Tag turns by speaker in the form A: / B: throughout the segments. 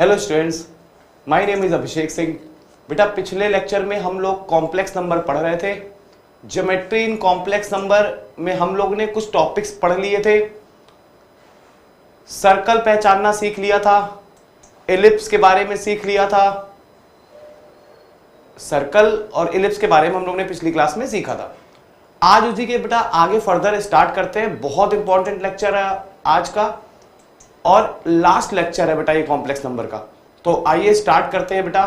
A: Hello students, my name is Abhishek Singh. बेटा पिछले lecture में हम लोग कॉम्प्लेक्स नंबर पढ़ रहे थे। ज्योमेट्री इन कॉम्प्लेक्स नंबर में हम लोग ने कुछ टॉपिक्स पढ़ लिए थे। सर्कल पहचानना सीख लिया था, एलिप्स के बारे में सीख लिया था। सर्कल और एलिप्स के बारे में हम लोग ने पिछली क्लास में सीखा था। आज उसी के बेटा आगे फर्दर स्टार्ट करते हैं। बहुत इंपॉर्टेंट लेक्चर है आज का और लास्ट लेक्चर है बेटा ये कॉम्प्लेक्स नंबर का। तो आइए स्टार्ट करते हैं बेटा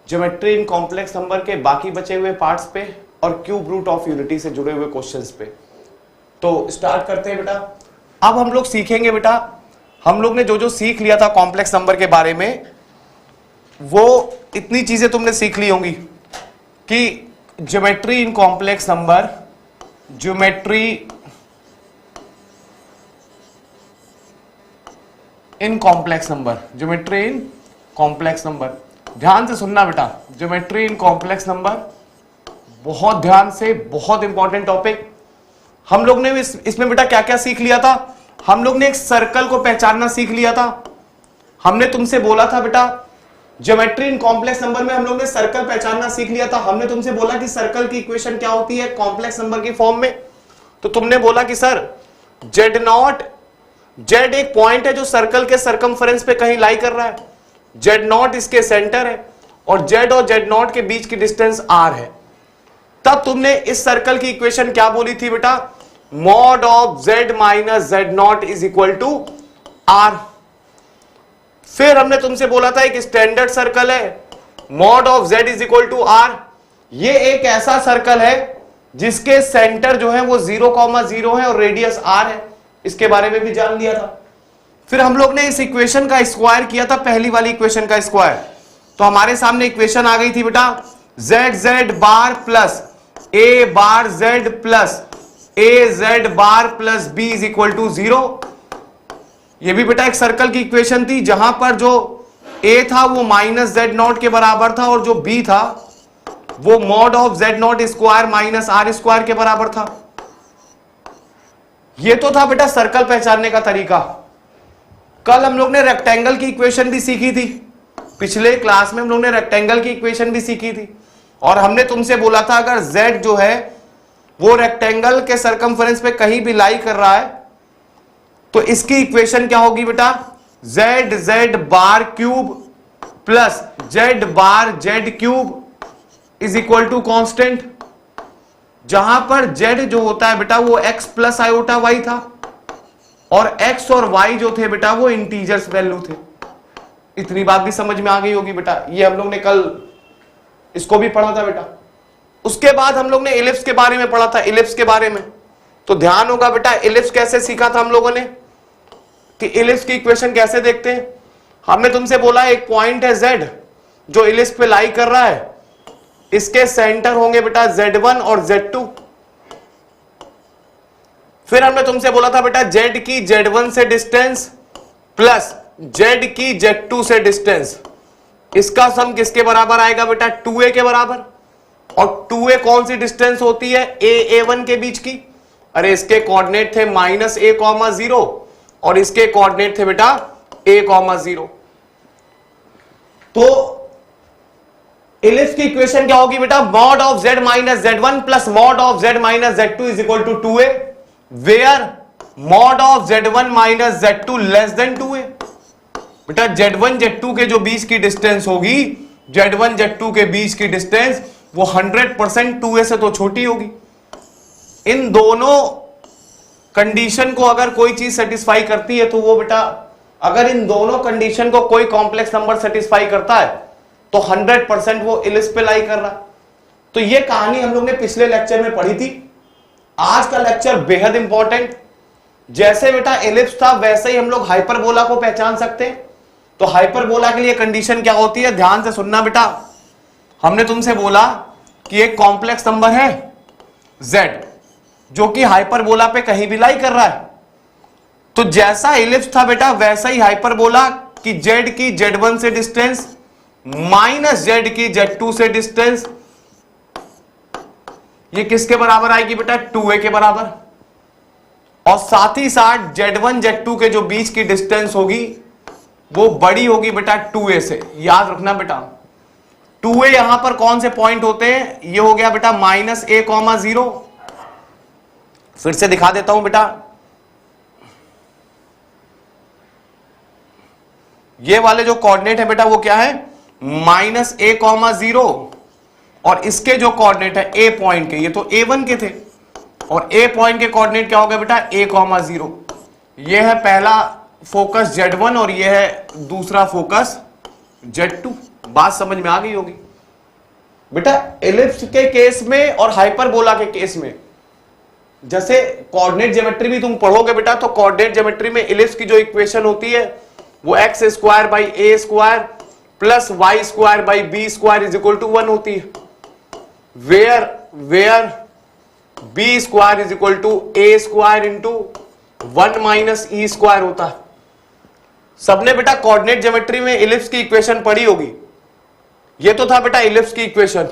A: ज्योमेट्री इन कॉम्प्लेक्स नंबर के बाकी बचे हुए पार्ट्स पे और क्यूब रूट ऑफ यूनिटी से जुड़े हुए क्वेश्चंस पे। तो स्टार्ट करते हैं बेटा। अब हम लोग सीखेंगे बेटा, हम लोग ने जो जो सीख लिया था कॉम्प्लेक्स नंबर के बारे में, वो इतनी चीजें तुमने सीख ली होंगी कि geometry in complex number, geometry in complex number, geometry in complex number. ध्यान से सुनना बेटा, ज्योमेट्री इन कॉम्प्लेक्स नंबर बहुत ध्यान से, बहुत इंपॉर्टेंट टॉपिक। हम लोग ने इसमें बेटा क्या क्या सीख लिया था। हम लोग ने एक सर्कल को पहचानना सीख लिया था। हमने तुमसे बोला था बेटा ज्योमेट्री इन कॉम्प्लेक्स नंबर में हम लोग ने सर्कल पहचानना सीख लिया था। हमने तुमसे बोला कि सर्कल की इक्वेशन क्या होती है कॉम्प्लेक्स नंबर की फॉर्म में। तो तुमने बोला कि सर जेड नॉट, जेड एक पॉइंट है जो सर्कल के सरकमफेरेंस पे कहीं लाई कर रहा है, जेड नॉट इसके सेंटर है और जेड और जेड नॉट के बीच की डिस्टेंस आर है। तब तुमने इस सर्कल की इक्वेशन क्या बोली थी बेटा, mod of Z minus Z not is equal to R. फिर हमने तुमसे बोला था एक स्टैंडर्ड सर्कल है, mod of Z is equal to R. ये एक ऐसा सर्कल है जिसके सेंटर जो है वो 0,0 है और रेडियस आर है। इसके बारे में भी जान लिया था। फिर हम लोग ने इस इक्वेशन का स्क्वायर किया था, पहली वाली इक्वेशन का स्क्वायर। तो हमारे सामने इक्वेशन आ गई थी बेटा Z Z bar plus A bar Z plus A Z bar plus B is equal to 0। ये भी बेटा एक सर्कल की इक्वेशन थी जहां पर जो ए था वो माइनस जेड नॉट के बराबर था और जो बी था वो mod of Z not square minus R square के बराबर था। ये तो था बेटा सर्कल पहचानने का तरीका। कल हम लोग ने रेक्टेंगल की इक्वेशन भी सीखी थी। पिछले क्लास में हम लोग ने रेक्टेंगल की इक्वेशन भी सीखी थी और हमने तुमसे बोला था अगर z जो है वो रेक्टेंगल के सरकमफेरेंस पे कहीं भी लाई कर रहा है तो इसकी इक्वेशन क्या होगी बेटा, Z Z bar cube plus Z bar Z cube is equal to constant. जहां पर z जो होता है बेटा वो x प्लस आयोटा y था और x और y जो थे बेटा वो इंटीजर्स वैल्यू थे। इतनी बात भी समझ में आ गई होगी बेटा। ये हम लोग ने कल इसको भी पढ़ा था बेटा। उसके बाद हम लोग ने एलिप्स के बारे में पढ़ा था, एलिप्स के बारे में। तो ध्यान होगा बेटा एलिप्स कैसे सीखा था हम लोगों ने कि एलिप्स की इक्वेशन कैसे देखते हैं। हमने तुमसे बोला एक पॉइंट है z जो एलिप्स पे लाई कर रहा है, इसके सेंटर होंगे बेटा Z1 और Z2। फिर हमने तुमसे बोला था बेटा Z की Z1 से डिस्टेंस प्लस Z की Z2 से डिस्टेंस, इसका सम किसके बराबर आएगा बेटा, 2a के बराबर। और 2a कौन सी डिस्टेंस होती है a1 के बीच की। अरे इसके कोऑर्डिनेट थे -a,0 और इसके कोऑर्डिनेट थे बेटा a,0। तो एलिप्स की इक्वेशन क्या होगी बेटा, mod of z minus z1 plus mod of z minus z2 is equal to 2a, where mod of z1 minus z2 less than 2a। बेटा z1 z2 के जो बीच की डिस्टेंस होगी, z1 z2 के बीच की डिस्टेंस वो 100% 2a से तो छोटी होगी। इन दोनों कंडीशन को अगर कोई चीज सेटिस्फाई करती है तो वो बेटा, अगर इन दोनों कंडीशन को कोई कॉम्प्लेक्स नंबर सेटिस्फाई करता है तो 100% वो एलिप्स पे लाई कर रहा। तो ये कहानी हम लोग ने पिछले लेक्चर में पढ़ी थी। आज का लेक्चर बेहद इंपॉर्टेंट। जैसे बेटा एलिप्स था वैसे ही हम लोग हाइपरबोला को पहचान सकते हैं। तो हाइपरबोला के लिए कंडीशन क्या होती है, ध्यान से सुनना बेटा। हमने तुमसे बोला कि एक कॉम्प्लेक्स नंबर है z जो कि हाइपरबोला पे कहीं भी लाई कर रहा है। तो जैसा एलिप्स था बेटा वैसा ही हाइपरबोला कि z की z1 से डिस्टेंस माइनस z की z2 से डिस्टेंस, ये किसके बराबर आएगी बेटा, 2a के बराबर। और साथ ही साथ Z1 Z2 के जो बीच की डिस्टेंस होगी वो बड़ी होगी बेटा 2a से। याद रखना बेटा 2a यहां पर कौन से पॉइंट होते हैं, ये हो गया बेटा -a,0। फिर से दिखा देता हूं बेटा, ये वाले जो कोऑर्डिनेट है बेटा वो क्या है -a,0 और इसके जो कोऑर्डिनेट है a पॉइंट के, ये तो a1 के थे और a पॉइंट के कोऑर्डिनेट क्या हो गया बेटा a,0। ये है पहला फोकस Z1 और ये है दूसरा फोकस Z2। बात समझ में आ गई होगी बेटा। एलिप्स के केस में और हाइपरबोला के केस में जैसे कोऑर्डिनेट ज्योमेट्री भी तुम पढ़ोगे बेटा, तो कोऑर्डिनेट ज्योमेट्री में एलिप्स की जो इक्वेशन होती है वो x² / a² plus y² / b² = 1 होती है। वेयर b² = a² × 1 - e² होता है। सबने बेटा कोऑर्डिनेट ज्योमेट्री में एलिप्स की इक्वेशन पढ़ी होगी। ये तो था बेटा एलिप्स की इक्वेशन,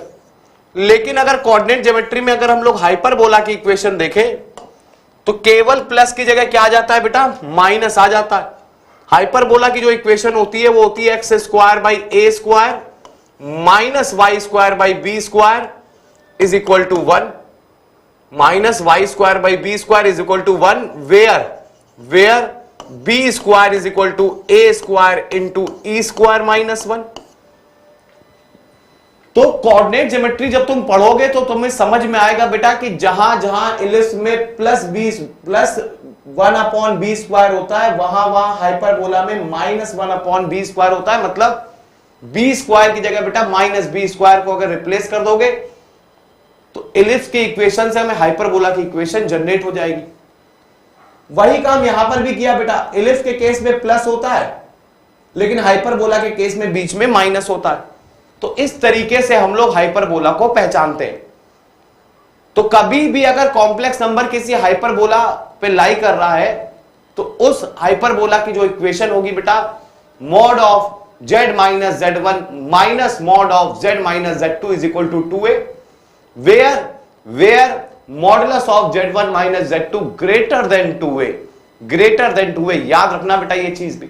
A: लेकिन अगर कोऑर्डिनेट ज्योमेट्री में अगर हम लोग हाइपरबोला की इक्वेशन देखें तो केवल प्लस की जगह क्या आ जाता है बेटा, माइनस आ जाता है। हाइपरबोला की जो इक्वेशन होती है वो होती है x² / a² - y² / b² = 1 -y² / b² = 1 where b² = a² × e² - 1। तो कोऑर्डिनेट ज्योमेट्री जब तुम पढ़ोगे तो तुम्हें समझ में आएगा बेटा कि जहां जहां एलिप्स में +1/b² होता है वहां हाइपरबोला में -1/b² होता है। मतलब b² की जगह बेटा -b² को अगर रिप्लेस कर दोगे तो एलिप्स की इक्वेशन से हमें हाइपरबोला की इक्वेशन जनरेट हो जाएगी। वही काम यहां पर भी किया बेटा। एलिप्स के केस में प्लस होता है लेकिन हाइपरबोला के केस में बीच में माइनस होता है। तो इस तरीके से हम लोग हाइपरबोला को पहचानते हैं। तो कभी भी अगर कॉम्प्लेक्स नंबर किसी हाइपरबोला पे लाई कर रहा है तो उस हाइपरबोला की जो इक्वेशन होगी बेटा mod of z - z1 minus mod of z - z2 = 2a where modulus of z1 - z2 greater than 2a। याद रखना बेटा ये चीज भी।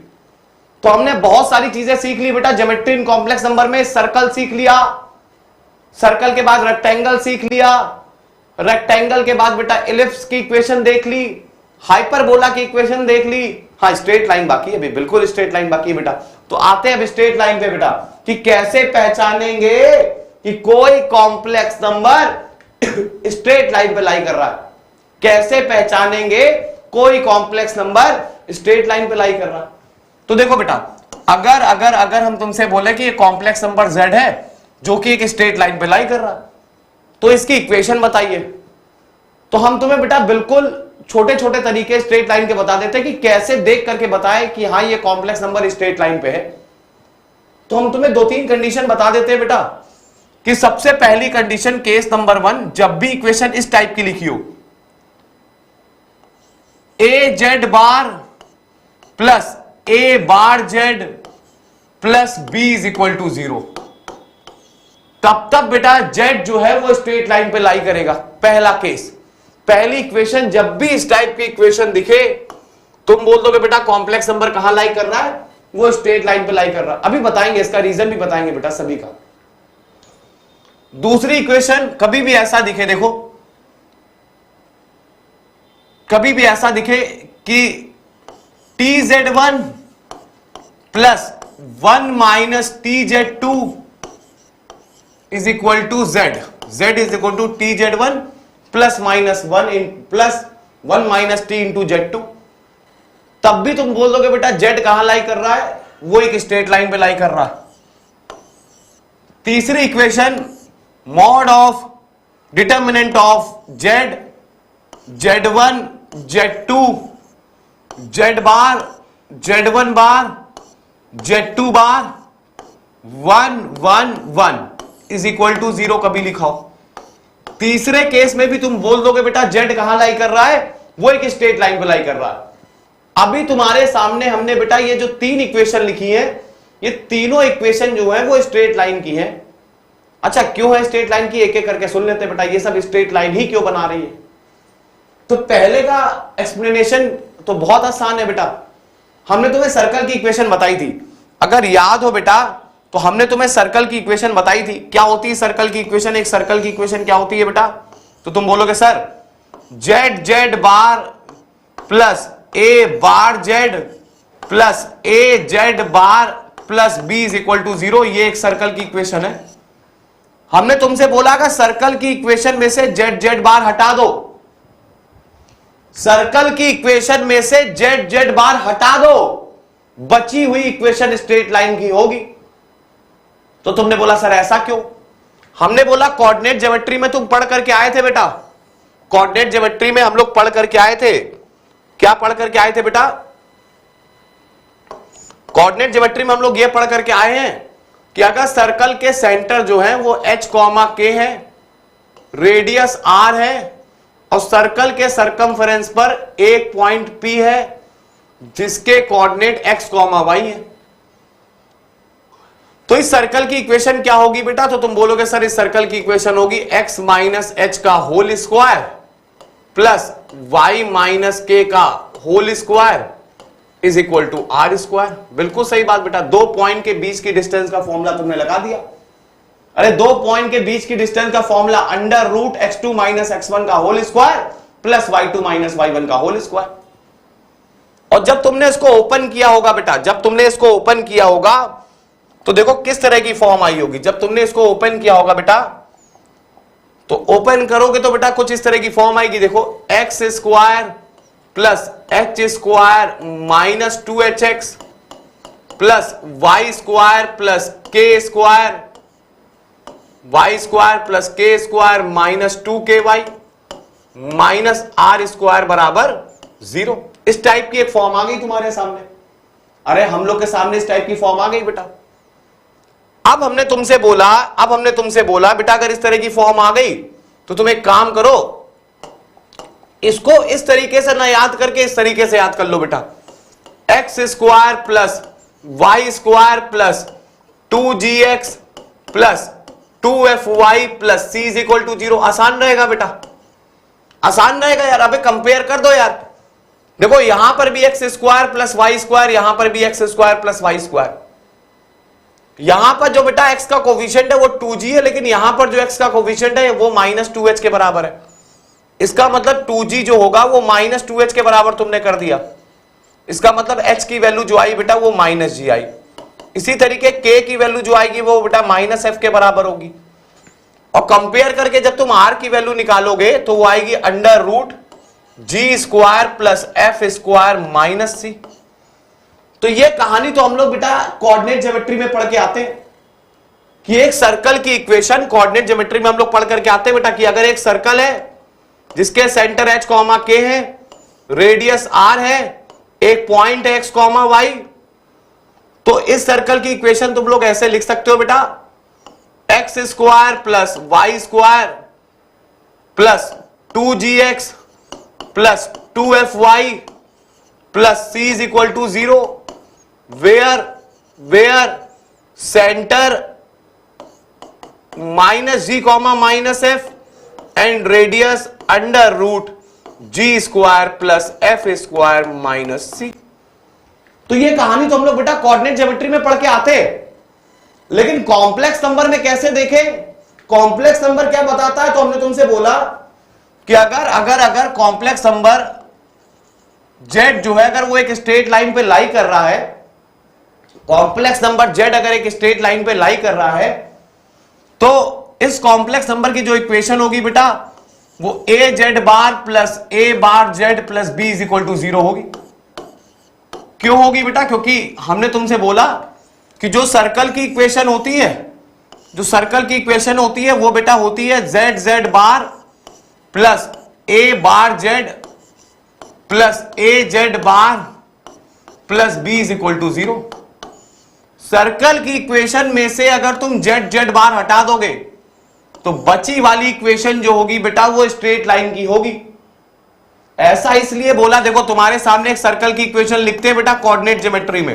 A: तो हमने बहुत सारी चीजें सीख ली बेटा ज्योमेट्री इन कॉम्प्लेक्स नंबर में। सर्कल सीख लिया, सर्कल के बाद रेक्टेंगल सीख लिया, रेक्टेंगल के बाद बेटा एलिप्स की इक्वेशन देख ली, हाइपरबोला की इक्वेशन देख ली। हाँ स्ट्रेट लाइन बाकी है, बिल्कुल स्ट्रेट लाइन बाकी है बेटा। तो आते हैं अब स्ट्रेट लाइन पे बेटा कि कैसे पहचानेंगे कि कोई कॉम्प्लेक्स नंबर स्ट्रेट लाइन पे लाई कर रहा है। कैसे पहचानेंगे कोई कॉम्प्लेक्स नंबर स्ट्रेट लाइन पे लाई कर रहा है। तो देखो बेटा अगर हम तुमसे बोले कि ये कॉम्प्लेक्स नंबर z है जो कि एक स्ट्रेट लाइन पे लाई कर रहा है तो इसकी इक्वेशन बताइए। तो हम तुम्हें बेटा बिल्कुल छोटे छोटे तरीके स्ट्रेट लाइन के बता देते हैं कि कैसे देख करके बताएं कि हाँ ये कॉम्प्लेक्स नंबर स्ट्रेट लाइन पे है। तो हम तुम्हें 2-3 कंडीशन बता देते हैं बेटा कि सबसे पहली कंडीशन केस नंबर 1, जब भी इक्वेशन इस टाइप की लिखी हो az plus a⁴z plus b = 0, तब बेटा z जो है वो स्ट्रेट लाइन पे लाई करेगा। पहला केस, पहली इक्वेशन जब भी इस टाइप की इक्वेशन दिखे तुम बोल दोगे बेटा कॉम्प्लेक्स नंबर कहां लाई कर रहा है, वो स्ट्रेट लाइन पे लाई कर रहा है। अभी बताएंगे, इसका रीजन भी बताएंगे बेटा सभी का। दूसरी इक्वेशन कभी भी ऐसा दिखे, देखो कभी भी ऐसा दिखे कि tz1 plus 1 minus tz2 = z, z = tz1 plus minus 1 minus t into z2, तब भी तुम बोल दोगे बेटा z कहां लाई कर रहा है, वो एक स्ट्रेट लाइन पे लाई कर रहा है। तीसरी equation mod of determinant of z, z1 z2 z bar z1 bar z2 bar 1 1 1 = 0 कभी लिखाओ। तीसरे केस में भी तुम बोल दोगे बेटा z कहां लाई कर रहा है, वो एक स्ट्रेट लाइन पे लाई कर रहा है। अभी तुम्हारे सामने हमने बेटा ये जो 3 इक्वेशन लिखी है, ये तीनों इक्वेशन जो है वो स्ट्रेट लाइन की है। अच्छा क्यों है स्ट्रेट लाइन की, एक एक करके सुन लेते बेटा, ये सब स्ट्रेट लाइन ही क्यों बना रही है। तो पहले का एक्सप्लेनेशन तो बहुत आसान है बेटा। हमने तुम्हें सर्कल की इक्वेशन बताई थी, अगर याद हो बेटा तो हमने तुम्हें सर्कल की इक्वेशन बताई थी। क्या होती है सर्कल की इक्वेशन? एक सर्कल की इक्वेशन क्या होती है बेटा? तो तुम बोलोगे sir Z Z bar plus A bar Z plus A Z bar plus B is equal to 0, ये एक सर्कल की इक्वेशन है। हमने तुमसे बोला कि सर्कल की इक्वेशन में से जेड जेड बार हटा दो, सर्कल की इक्वेशन में से जेड जेड बार हटा दो, बची हुई इक्वेशन स्ट्रेट लाइन की होगी। तो तुमने बोला सर ऐसा क्यों? हमने बोला कोऑर्डिनेट ज्योमेट्री में तुम पढ़ करके आए थे बेटा, कोऑर्डिनेट ज्योमेट्री में हम लोग पढ़ करके आए थे। क्या पढ़ करके आए थे बेटा? कोऑर्डिनेट ज्योमेट्री में हम लोग ये पढ़ करके आए हैं कि अगर सर्कल के सेंटर जो है वो h कॉमा के है, रेडियस r है और सर्कल के सरकमफेरेंस पर एक पॉइंट P है जिसके कोऑर्डिनेट x कॉमा y है, तो इस सर्कल की इक्वेशन क्या होगी बेटा? तो तुम बोलोगे सर इस सर्कल की इक्वेशन होगी x माइनस एच का whole square plus y minus K का whole square is equal to R square. बिल्कुल सही बात बेटा, दो पॉइंट के बीच की डिस्टेंस का फॉर्मूला तुमने लगा दिया। अरे दो पॉइंट के बीच की डिस्टेंस का formula under root x2 minus x1 का whole square plus y2 minus y1 का होल स्क्वायर। और जब तुमने इसको ओपन किया होगा बेटा, जब तुमने इसको ओपन किया होगा तो देखो किस तरह की फॉर्म आई होगी। जब तुमने इसको ओपन किया होगा बेटा, तो ओपन करोगे तो बेटा कुछ इस तरह की फॉर्म आएगी। देखो X square plus H square minus 2hx plus Y square plus K square, Y square plus K square minus 2ky minus R square बराबर 0। इस टाइप की एक फॉर्म आ गई तुम्हारे सामने। अरे हम लोग के सामने इस टाइप की फॉर्म आ गई बेटा। अब हमने तुमसे बोला बेटा अगर इस तरह की फॉर्म आ गई तो तुम एक काम करो, इसको इस तरीके से ना याद करके इस तरीके से याद कर लो बेटा, x square plus Y square plus 2gx plus 2fy plus c is equal to 0। आसान रहेगा बेटा, आसान रहेगा यार। अबे कंपेयर कर दो यार, देखो यहां पर भी X square plus Y square, यहां पर भी X square plus Y square. यहां पर जो बेटा x का कोफिशिएंट है वो 2g है, लेकिन यहां पर जो x का कोफिशिएंट है वो माइनस 2h के बराबर है। इसका मतलब 2g जो होगा वो माइनस 2h के बराबर तुमने कर दिया। इसका मतलब h की वैल्यू जो आई बेटा वो माइनस जी आई। इसी तरीके k की वैल्यू जो आएगी वो बेटा माइनस f के बराबर होगी। और कंपेयर करके जब तुम r की वैल्यू निकालोगे तो वो आएगी under root g square plus f square minus c. तो ये कहानी तो हम लोग बेटा कोऑर्डिनेट ज्योमेट्री में पढ़ के आते हैं कि एक सर्कल की इक्वेशन कोऑर्डिनेट ज्योमेट्री में हम लोग पढ़ करके आते हैं बेटा कि अगर एक सर्कल है जिसके सेंटर h कॉमा के है, रेडियस r है, एक पॉइंट है x कॉमा y, तो इस सर्कल की इक्वेशन तुम लोग ऐसे लिख सकते हो बेटा, x square plus Y square plus 2gx plus 2fy plus c is equal to 0 where centre minus g comma minus f and radius under root g square plus f square minus c. तो ये कहानी तो हम लोग बेटा coordinate geometry में पढ़ के आते हैं, लेकिन कॉम्प्लेक्स नंबर में कैसे देखें? कॉम्प्लेक्स नंबर क्या बताता है? तो हमने तुमसे बोला कि अगर कॉम्प्लेक्स नंबर z जो है अगर वो एक स्ट्रेट लाइन पे लाई कर रहा है, कॉम्प्लेक्स नंबर z अगर एक स्ट्रेट लाइन पे लाई कर रहा है, तो इस कॉम्प्लेक्स नंबर की जो इक्वेशन होगी बेटा वो a z bar plus a bar z plus b is equal to 0 होगी। क्यों होगी बेटा? क्योंकि हमने तुमसे बोला कि जो सर्कल की इक्वेशन होती है, जो सर्कल की इक्वेशन होती है वो बेटा होती है z z bar plus a bar z plus a z bar plus b is equal to 0। Circle की इक्वेशन में से अगर तुम z z बार हटा दोगे तो बची वाली इक्वेशन जो होगी बेटा वो स्ट्रेट लाइन की होगी। ऐसा इसलिए बोला, देखो तुम्हारे सामने एक सर्कल की इक्वेशन लिखते हैं बेटा कोऑर्डिनेट ज्योमेट्री में,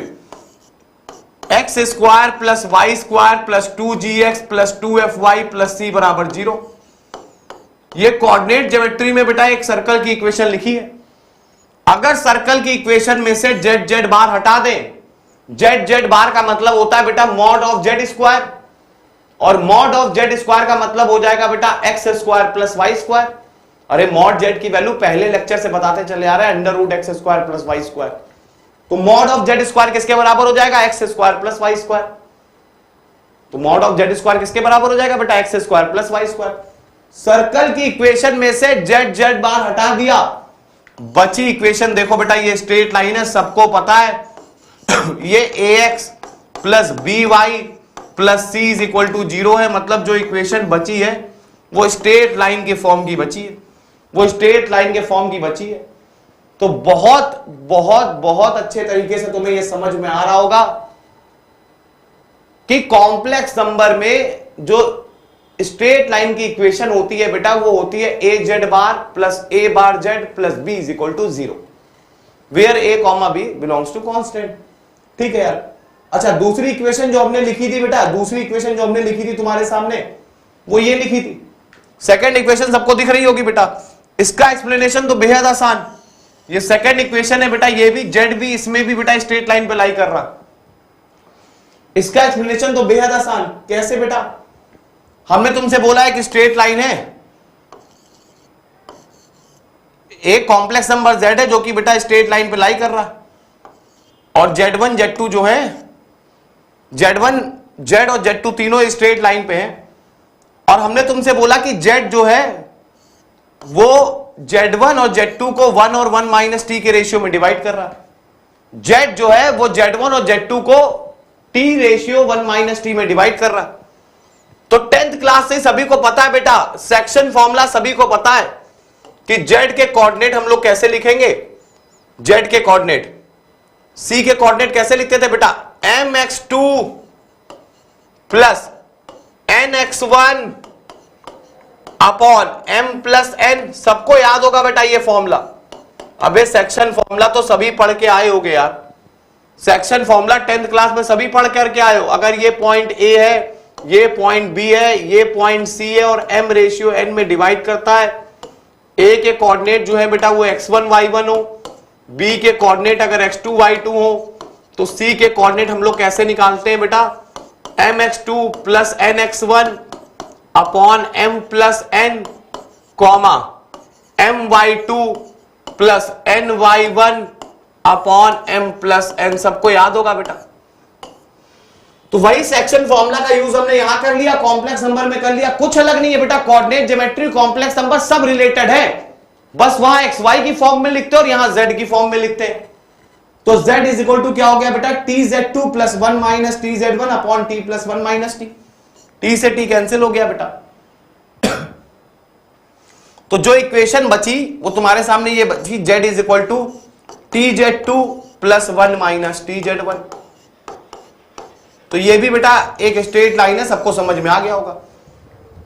A: X square plus Y square plus 2gx plus 2fy plus c बराबर 0। ये कोऑर्डिनेट ज्योमेट्री में बेटा एक सर्कल की इक्वेशन लिखी है। अगर सर्कल की इक्वेशन में से z z बार हटा दें जेड जेड बार का मतलब होता है बेटा मॉड ऑफ जेड स्क्वायर, और मॉड ऑफ जेड स्क्वायर का मतलब हो जाएगा बेटा x square plus Y square. अरे मॉड जेड की वैल्यू पहले लेक्चर से बताते चले आ रहे हैं, under root X square plus Y square. तो मॉड ऑफ जेड स्क्वायर किसके बराबर हो जाएगा? X square plus Y square. तो मॉड ऑफ जेड स्क्वायर किसके बराबर हो जाएगा बेटा? X square plus Y square. Circle की इक्वेशन में से जेड जेड बार हटा दिया, बची इक्वेशन देखो बेटा, ये स्ट्रेट लाइन है, सबको पता है ये ax plus B Y plus C is equal to 0 है। मतलब जो इक्वेशन बची है वो स्ट्रेट लाइन के फॉर्म की बची है, वो स्ट्रेट लाइन के फॉर्म की बची है। तो बहुत बहुत बहुत अच्छे तरीके से तुम्हें यह समझ में आ रहा होगा कि कॉम्प्लेक्स नंबर में जो स्ट्रेट लाइन की इक्वेशन होती है बेटा, वो होती है a Z bar plus A bar Z plus B is equal to 0, where a comma b belongs to constant. ठीक है यार। अच्छा, दूसरी इक्वेशन जो हमने लिखी थी बेटा, दूसरी इक्वेशन जो हमने लिखी थी तुम्हारे सामने, वो ये लिखी थी। सेकंड इक्वेशन सबको दिख रही होगी बेटा, इसका एक्सप्लेनेशन तो बेहद आसान। ये सेकंड इक्वेशन है बेटा, ये भी जेड भी, इसमें भी बेटा स्ट्रेट लाइन पे लाई कर रहा। इसका एक्सप्लेनेशन तो बेहद आसान। कैसे बेटा? हमने तुमसे बोला है कि स्ट्रेट लाइन है, एक कॉम्प्लेक्स नंबर z है जो कि बेटा स्ट्रेट लाइन पे लाई कर रहा, और z1 z2 जो है, z1 z और z2 तीनों स्ट्रेट लाइन पे हैं। और हमने तुमसे बोला कि z जो है वो z1 और z2 को 1 और 1 माइनस t के रेशियो में डिवाइड कर रहा है। z जो है वो z1 और z2 को t रेशियो 1 माइनस t में डिवाइड कर रहा है। तो 10th क्लास से सभी को पता है बेटा, सेक्शन फॉर्मूला सभी को पता है कि z के कोऑर्डिनेट हम लोग कैसे लिखेंगे। z के कोऑर्डिनेट, c के कोऑर्डिनेट कैसे लिखते थे बेटा? mx2 plus nx1 upon m plus n। सबको याद होगा बेटा ये फॉर्मूला। अबे सेक्शन फॉर्मूला तो सभी पढ़ के आए होगे यार, सेक्शन फॉर्मूला 10th क्लास में सभी पढ़ करके आए हो। अगर ये पॉइंट a है, ये पॉइंट b है, ये पॉइंट c है, और m रेशियो n में डिवाइड करता है। a के कोऑर्डिनेट जो है बेटा वो x1 y1 हो, b के कोऑर्डिनेट अगर x2 y2 हो, तो c के कोऑर्डिनेट हम लोग कैसे निकालते हैं बेटा? mx2 plus nx1 upon m plus n comma my2 plus ny1 upon m plus n। सबको याद होगा बेटा। तो वही सेक्शन फॉर्मूला का यूज हमने यहां कर लिया, कॉम्प्लेक्स नंबर में कर लिया। कुछ अलग नहीं है बेटा, कोऑर्डिनेट, ज्योमेट्री, कॉम्प्लेक्स नंबर सब रिलेटेड है, बस वहां एक्स वाई की फॉर्म में लिखते और यहां जेड की फॉर्म में लिखते हैं। तो z इज इक्वल टू क्या हो गया बेटा? tz2 plus 1 minus tz1 upon t plus 1 minus t। t से t कैंसिल हो गया बेटा। तो जो इक्वेशन बची वो तुम्हारे सामने ये बची, z is equal to tz2 plus 1 minus tz1। तो ये भी बेटा एक स्ट्रेट लाइन है, सबको समझ में आ गया होगा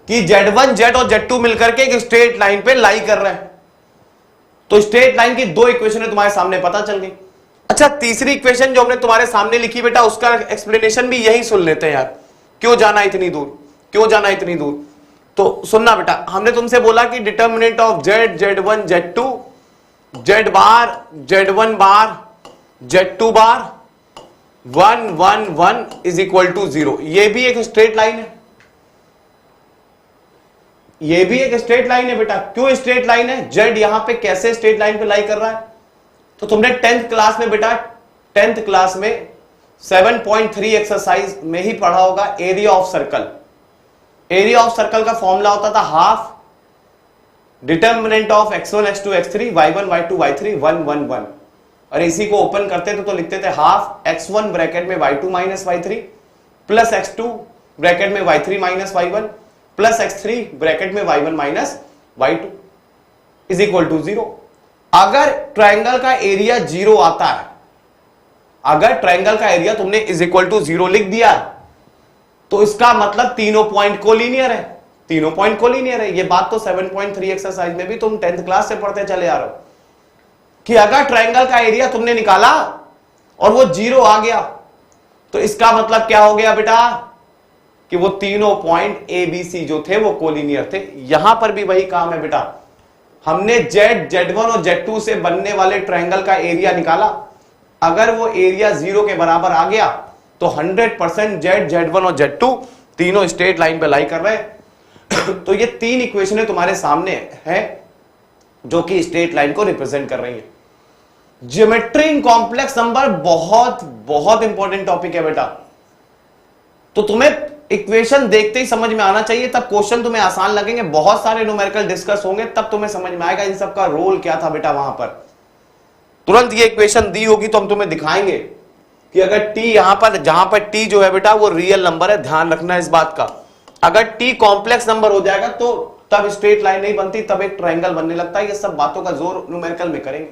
A: कि z1 z और z2 मिलकर के एक स्ट्रेट लाइन पे लाई कर रहे हैं। तो स्ट्रेट लाइन की दो इक्वेशन तुम्हारे सामने पता चल गई। अच्छा, तीसरी इक्वेशन जो हमने तुम्हारे सामने लिखी बेटा, उसका एक्सप्लेनेशन भी यही सुन लेते हैं यार, क्यों जाना इतनी दूर, क्यों जाना इतनी दूर। तो सुनना बेटा, हमने तुमसे बोला कि determinant of z, z1 z2, z bar, z1 bar, z2 bar 1 1 1 is equal to 0। ये भी एक स्ट्रेट लाइन है, ये भी एक स्ट्रेट लाइन है बेटा। क्यों स्ट्रेट लाइन है? z यहां पे कैसे स्ट्रेट लाइन पे लाई कर रहा है? तो तुमने 10th क्लास में बेटा, 10th क्लास में 7.3 एक्सरसाइज में ही पढ़ा होगा area of circle. Area of circle का फॉर्मूला होता था half determinant of x1 x2 x3 y1 y2 y3 1 1 1। और इसी को ओपन करते तो लिखते थे हाफ x1 ब्रैकेट में y2 minus y3 plus x2 bracket में y3 minus y1 plus x3 bracket में y1 minus y2 is equal to 0। अगर ट्रायंगल का एरिया 0 आता है, अगर ट्रायंगल का एरिया तुमने इज इक्वल टू 0 लिख दिया, तो इसका मतलब तीनों पॉइंट कोलिनियर है, तीनों पॉइंट कोलिनियर है। ये बात तो 7.3 एक्सरसाइज में भी तुम 10th क्लास से पढ़ते चले आ रहे हो कि अगर ट्रायंगल का एरिया तुमने निकाला और वो 0 आ गया, तो इसका मतलब क्या हो गया बेटा कि वो तीनों पॉइंट ए बी सी जो थे वो कोलिनियर थे। यहां पर भी वही काम है बेटा, हमने z, z1 और z2 से बनने वाले ट्रायंगल का एरिया निकाला, अगर वो एरिया 0 के बराबर आ गया तो 100% जेड, Z1 और Z2 तीनों स्ट्रेट लाइन पे लाई कर रहे हैं। तो ये तीन इक्वेशनें तुम्हारे सामने हैं जो कि स्ट्रेट लाइन को रिप्रेजेंट कर रही हैं। ज्योमेट्री इन कॉम्प्लेक्स नंबर बहुत बहुत इंपॉर्टेंट टॉपिक है बेटा। तो तुम्हें इक्वेशन देखते ही समझ में आना चाहिए, तब क्वेश्चन तुम्हें आसान लगेंगे। बहुत सारे न्यूमेरिकल डिस्कस होंगे तब तुम्हें समझ में आएगा इन सब का रोल क्या था बेटा। वहां पर तुरंत ये इक्वेशन दी होगी तो हम तुम्हें दिखाएंगे कि अगर t यहां पर, जहां पर t जो है बेटा वो रियल नंबर है, ध्यान रखना इस बात का। अगर t कॉम्प्लेक्स नंबर हो जाएगा तो तब स्ट्रेट लाइन नहीं बनती, तब एक ट्रायंगल बनने लगता है। ये सब बातों का जोर न्यूमेरिकल में करेंगे।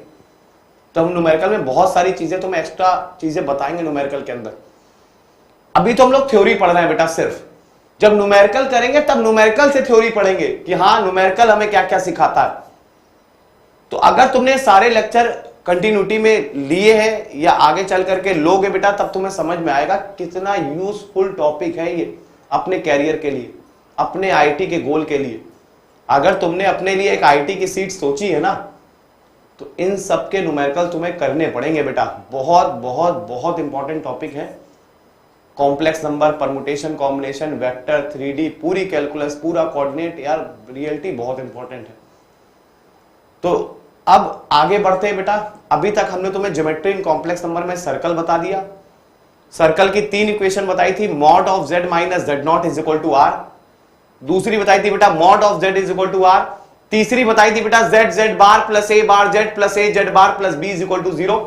A: तो हम न्यूमेरिकल में बहुत सारी चीजें तुम्हें एक्स्ट्रा चीजें बताएंगे न्यूमेरिकल के अंदर। अभी तो हम लोग थ्योरी पढ़ रहे हैं बेटा सिर्फ। जब न्यूमेरिकल करेंगे तब न्यूमेरिकल से थ्योरी पढ़ेंगे कि हाँ न्यूमेरिकल हमें क्या क्या सिखाता है। तो अगर तुमने सारे लेक्चर कंटिन्यूटी में लिए हैं या आगे चल करके लोगे बेटा, तब तुम्हें समझ में आएगा कितना यूजफुल टॉपिक है ये अपने कैरियर के लिए, अपने आईटी के गोल के लिए। अगर तुमने अपने लिए एक आईटी की सीट सोची है ना, तो इन सब के न्यूमेरिकल तुम्हें करने पड़ेंगे बेटा। बहुत बहुत बहुत इंपॉर्टेंट टॉपिक है। Complex number, permutation, combination, vector, 3D, पूरी कैलकुलस, पूरा कोऑर्डिनेट, यार रियलिटी बहुत इंपॉर्टेंट है। तो अब आगे बढ़ते हैं बेटा। अभी तक हमने तुम्हें ज्योमेट्री इन कॉम्प्लेक्स नंबर में सर्कल बता दिया। सर्कल की तीन इक्वेशन बताई थी, mod of z minus z0 is equal to r। दूसरी बताई थी बेटा mod of z is equal to r। तीसरी बताई थी बेटा z bar plus a bar z plus a z bar plus b is equal to 0,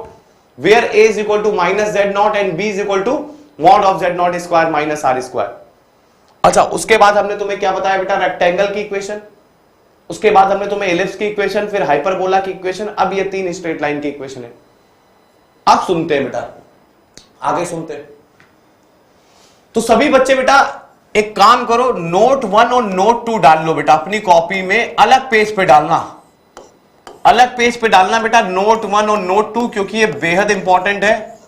A: where a is equal to minus z0 and b is equal to mod of z0 square minus r square. अच्छा, उसके बाद हमने तुम्हें क्या बताया बेटा, rectangle की equation. उसके बाद हमने तुम्हें एलिप्स की इक्वेशन, फिर हाइपरबोला की इक्वेशन। अब ये तीन स्ट्रेट लाइन की इक्वेशन है। अब सुनते हैं बेटा, आगे सुनते हैं। तो सभी बच्चे बेटा एक काम करो, नोट 1 और नोट 2 डाल लो बेटा अपनी कॉपी में। अलग पेज पे डालना, अलग पेज पे डालना बेटा नोट 1 और नोट 2, क्योंकि ये बेहद इंपॉर्टेंट है।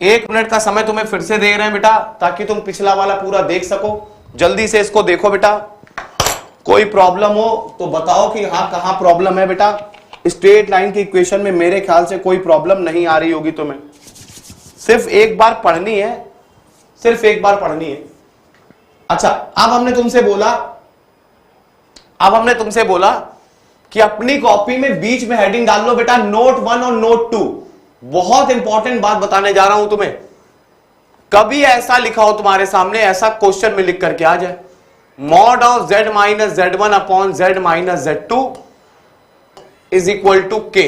A: 1 मिनट का समय तुम्हें फिर से दे रहे हैं बेटा, ताकि तुम पिछला वाला पूरा देख सको। जल्दी से इसको देखो बेटा। कोई प्रॉब्लम हो तो बताओ कि हाँ कहां प्रॉब्लम है बेटा। स्ट्रेट लाइन की इक्वेशन में मेरे ख्याल से कोई प्रॉब्लम नहीं आ रही होगी तुम्हें। सिर्फ एक बार पढ़नी है, सिर्फ एक बार पढ़नी है। अच्छा, अब हमने तुमसे बोला कि अपनी कॉपी में बीच में हेडिंग डाल लो बेटा नोट 1 और नोट 2। बहुत इंपॉर्टेंट बात बताने जा रहा हूं तुम्हें। कभी ऐसा लिखा हो तुम्हारे सामने, ऐसा क्वेश्चन में लिख करके आ जाए, mod of z minus z1 upon z minus z2 is equal to k।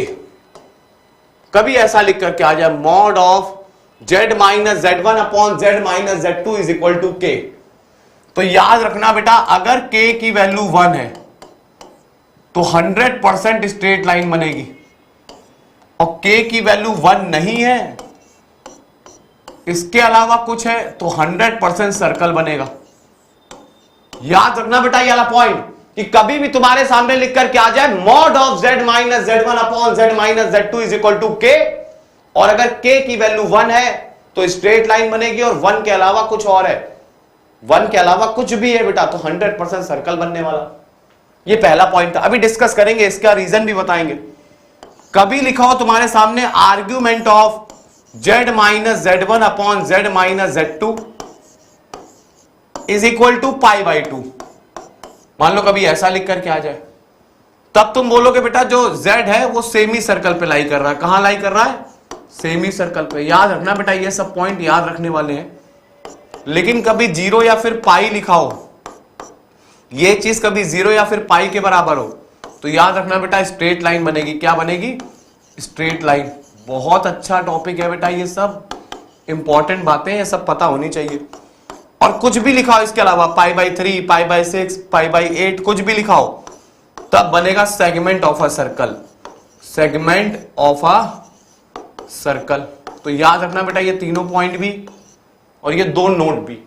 A: कभी ऐसा लिख करके आ जाए, mod of z minus z1 upon z minus z2 is equal to k। तो याद रखना बेटा, अगर k की वैल्यू 1 है तो 100% स्ट्रेट लाइन बनेगी, और k की वैल्यू 1 नहीं है, इसके अलावा कुछ है, तो 100% सर्कल बनेगा। याद रखना बेटा ये वाला पॉइंट, कि कभी भी तुम्हारे सामने लिख कर क्या आ जाए, mod of z minus z1 upon z minus z2 is equal to k, और अगर k की वैल्यू 1 है तो स्ट्रेट लाइन बनेगी, और 1 के अलावा कुछ और है, 1 के अलावा कुछ भी है बेटा तो 100% सर्कल बनने वाला। ये पहला पॉइंट था। अभी डिस्कस करेंगे, इसका रीजन भी बताएंगे। कभी लिखा हो तुम्हारे सामने argument of z minus z1 upon z minus z2 is equal to pi by 2, मान लो कभी ऐसा लिख करके आ जाए, तब तुम बोलोगे बेटा जो z है वो सेमी सर्कल पे लाई कर रहा है। कहां लाई कर रहा है? सेमी सर्कल पे। याद रखना बेटा, ये सब पॉइंट याद रखने वाले हैं। लेकिन कभी 0 या फिर पाई लिखा हो, ये चीज कभी 0 या फिर पाई के बराबर हो, तो याद रखना बेटा स्ट्रेट लाइन बनेगी। क्या बनेगी? Straight line. बहुत अच्छा टॉपिक है बेटा, ये सब इंपॉर्टेंट बातें, ये सब पता होनी चाहिए। और कुछ भी लिखा हो इसके अलावा, pi by 3, pi by 6, pi by 8, कुछ भी लिखा हो, तब बनेगा segment of a circle. Segment of a circle. तो याद रखना बेटा ये तीनों पॉइंट भी और ये दो नोट भी।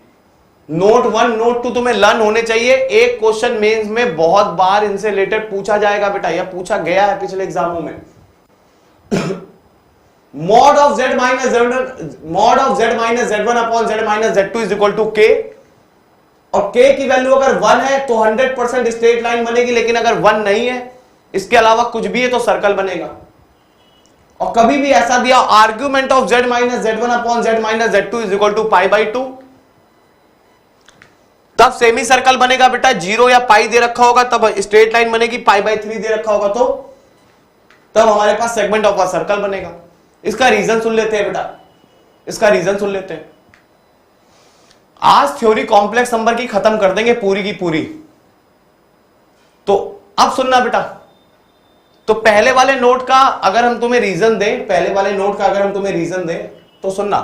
A: नोट 1, नोट 2 तुम्हें लर्न होने चाहिए। एक क्वेश्चन मेंस में बहुत बार इनसे रिलेटेड पूछा जाएगा बेटा, या पूछा गया है पिछले एग्जामों में। Mod of z minus z1 upon z minus z2 is equal to k, और k की वैल्यू अगर 1 है तो 100% स्ट्रेट लाइन बनेगी, लेकिन अगर 1 नहीं है, इसके अलावा कुछ भी है, तो सर्कल बनेगा। और कभी भी ऐसा दिया argument of z minus z1 upon z minus z2 is equal to pi by 2, तब सेमी सर्कल बनेगा बेटा। 0 या पाई दे रखा होगा तब स्ट्रेट लाइन बनेगी, पाई बाई 3 दे रखा होगा तो तब हमारे पास सेगमेंट ऑफ अ सर्कल बनेगा। इसका रीजन सुन लेते हैं बेटा, इसका रीजन सुन लेते हैं। आज थ्योरी कॉम्प्लेक्स नंबर की खत्म कर देंगे पूरी की पूरी। तो अब सुनना बेटा, तो पहले वाले नोट का अगर हम तुम्हें रीजन दें, पहले वाले नोट का अगर हम तुम्हें रीजन दें तो सुनना।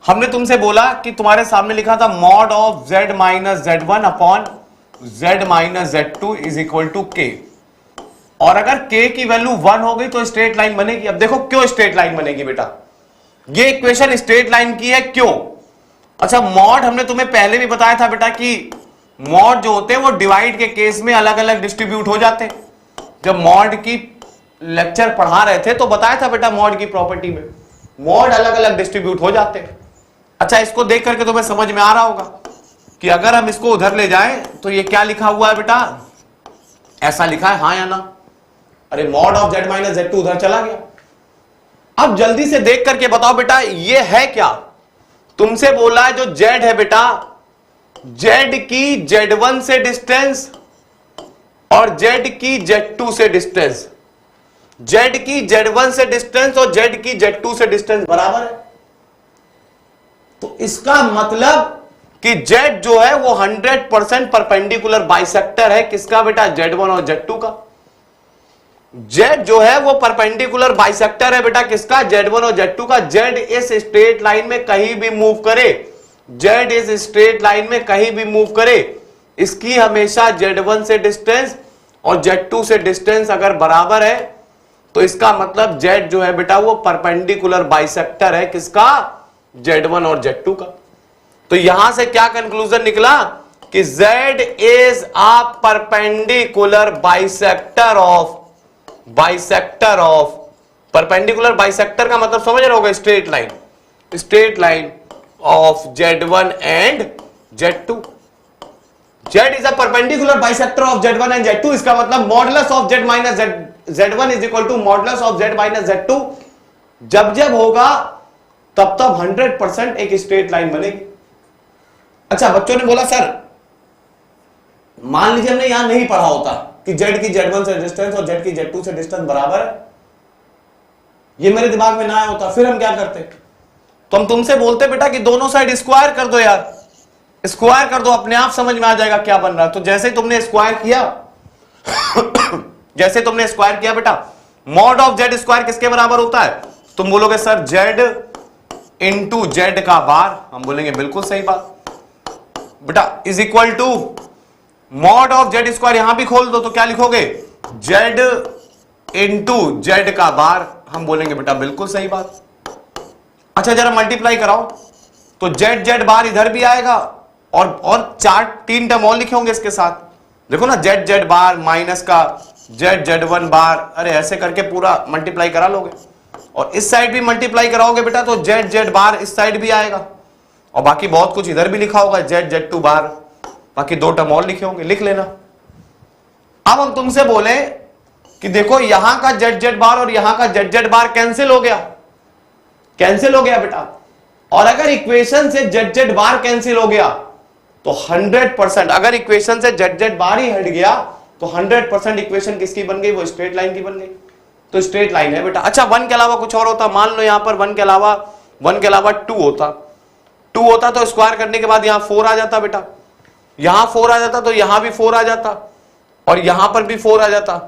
A: हमने तुमसे बोला कि तुम्हारे सामने लिखा था mod of z minus z1 upon z minus z2 is equal to k, और अगर k की वैल्यू 1 हो गई तो स्ट्रेट लाइन बनेगी। अब देखो क्यों स्ट्रेट लाइन बनेगी बेटा, ये इक्वेशन स्ट्रेट लाइन की है, क्यों? अच्छा, मॉड हमने तुम्हें पहले भी बताया था बेटा कि मॉड जो होते हैं वो डिवाइड के केस में अलग अलग डिस्ट्रीब्यूट हो जाते हैं। जब मॉड की लेक्चर पढ़ा रहे थे तो बताया था बेटा मॉड की प्रॉपर्टी में मॉड अलग अलग डिस्ट्रीब्यूट हो जाते हैं। अच्छा, इसको देख करके तुम्हें समझ में आ रहा होगा कि अगर हम इसको उधर ले जाएं तो ये क्या लिखा हुआ है बेटा, ऐसा लिखा है, हाँ या ना? अरे mod of z minus z2 उधर चला गया। अब जल्दी से देख करके बताओ बेटा ये है क्या? तुमसे बोला है जो z है बेटा, z की z1 से डिस्टेंस और z की z2 से डिस्टेंस, z की z1 से डिस्टेंस और z की z2 से डिस्टेंस बराबर है। तो इसका मतलब कि z जो है वो 100% परपेंडिकुलर बाइसेक्टर है। किसका बेटा? z1 और z2 का। z जो है वो परपेंडिकुलर बाइसेक्टर है बेटा, किसका? z1 और z2 का। z इस स्ट्रेट लाइन में कहीं भी मूव करे, z इस स्ट्रेट लाइन में कहीं भी मूव करे, इसकी हमेशा z1 से डिस्टेंस और z2 से डिस्टेंस अगर बराबर है तो इसका मतलब z जो है बेटा वो परपेंडिकुलर बाइसेक्टर है। किसका? z1 और z2 का। तो यहां से क्या कंक्लूजन निकला कि z is a perpendicular bisector of perpendicular bisector का मतलब समझ रहे होगा, straight line of z1 and z2। z is a perpendicular bisector of z1 and z2। इसका मतलब modulus of z minus z1 is equal to modulus of z minus z2। जब जब होगा तब तब 100% एक स्ट्रेट लाइन बनेगी। अच्छा, बच्चों ने बोला सर मान लीजिए हमने यहां नहीं पढ़ा होता कि z की z1 से डिस्टेंस और z की z2 से डिस्टेंस बराबर है, ये मेरे दिमाग में ना आया होता, फिर हम क्या करते? तो हम तुमसे बोलते बेटा कि दोनों साइड स्क्वायर कर दो यार, स्क्वायर कर दो, अपने आप समझ में आ जाएगा क्या बन रहा है। तो जैसे ही तुमने स्क्वायर किया जैसे तुमने स्क्वायर किया बेटा, मॉड ऑफ z स्क्वायर किसके बराबर होता है? तुम बोलोगे सर z इंटू z का बार। हम बोलेंगे बिल्कुल सही बात बेटा, is equal to mod of z square, यहां भी खोल दो तो क्या लिखोगे? z इंटू z का बार। हम बोलेंगे बेटा बिल्कुल सही बात। अच्छा, जरा मल्टीप्लाई कराओ तो z बार इधर भी आएगा और 3 टर्म और लिखे होंगे इसके साथ। देखो ना, z बार माइनस का z1 बार, अरे ऐसे करके पूरा मल्टीप्लाई करा लोगे। और इस साइड भी मल्टीप्लाई कराओगे बेटा तो z बार इस साइड भी आएगा, और बाकी बहुत कुछ इधर भी लिखा होगा, z2 बार, बाकी 2 टर्म और लिखे होंगे, लिख लेना। अब हम तुमसे बोले कि देखो यहां का z बार और यहां का z बार कैंसिल हो गया, कैंसिल हो गया बेटा। और अगर इक्वेशन से z बार कैंसिल हो गया तो 100%, अगर इक्वेशन से z बार ही हट गया तो 100% इक्वेशन किसकी बन गई? वो स्ट्रेट लाइन की बन गई। तो स्ट्रेट लाइन है बेटा। अच्छा, 1 के अलावा कुछ और होता, मान लो यहां पर 1 के अलावा 2 होता तो स्क्वायर करने के बाद यहां 4 आ जाता बेटा, यहां 4 आ जाता तो यहां भी 4 आ जाता और यहां पर भी 4 आ जाता।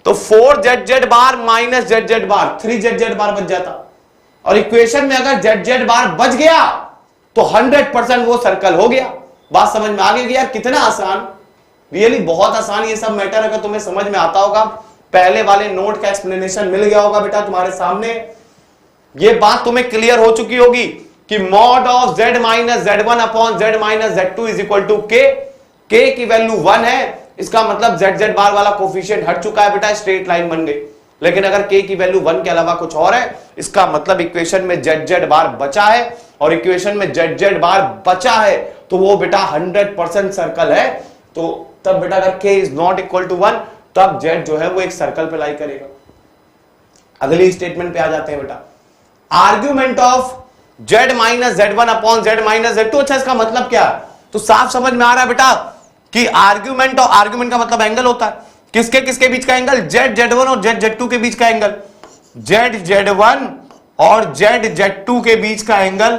A: तो 4z बार माइनस z बार 3z बार बच जाता। और इक्वेशन में अगर z बार बच गया तो 100% वो सर्कल हो गया। बात समझ में आ गई कि यार कितना आसान, रियली बहुत आसान ये सब मैटर अगर तुम्हें समझ में आता होगा। पहले वाले नोट का एक्सप्लेनेशन मिल गया होगा बेटा तुम्हारे सामने, ये बात तुम्हें क्लियर हो चुकी होगी कि mod of z minus z1 upon z minus z2 is equal to k। k की वैल्यू 1 है, इसका मतलब z बार वाला कोफिशिएंट हट चुका है बेटा, स्ट्रेट लाइन बन गई। लेकिन अगर k की वैल्यू 1 के अलावा कुछ और है, इसका मतलब इक्वेशन में z बार बचा है, और इक्वेशन में z बार बचा है तो वो बेटा 100% सर्कल है। तो तब बेटा अगर k is not equal to 1 तब z जो है वो एक सर्कल पे लाई करेगा। अगली स्टेटमेंट पे आ जाते हैं बेटा, argument of z minus z1 upon z minus z2। अच्छा इसका मतलब क्या है? तो साफ समझ में आ रहा है बेटा कि आर्ग्यूमेंट, और आर्ग्यूमेंट का मतलब एंगल होता है। किसके किसके बीच का एंगल? z z1 और z z2 के बीच का एंगल। z z1 और z z2 के बीच का एंगल।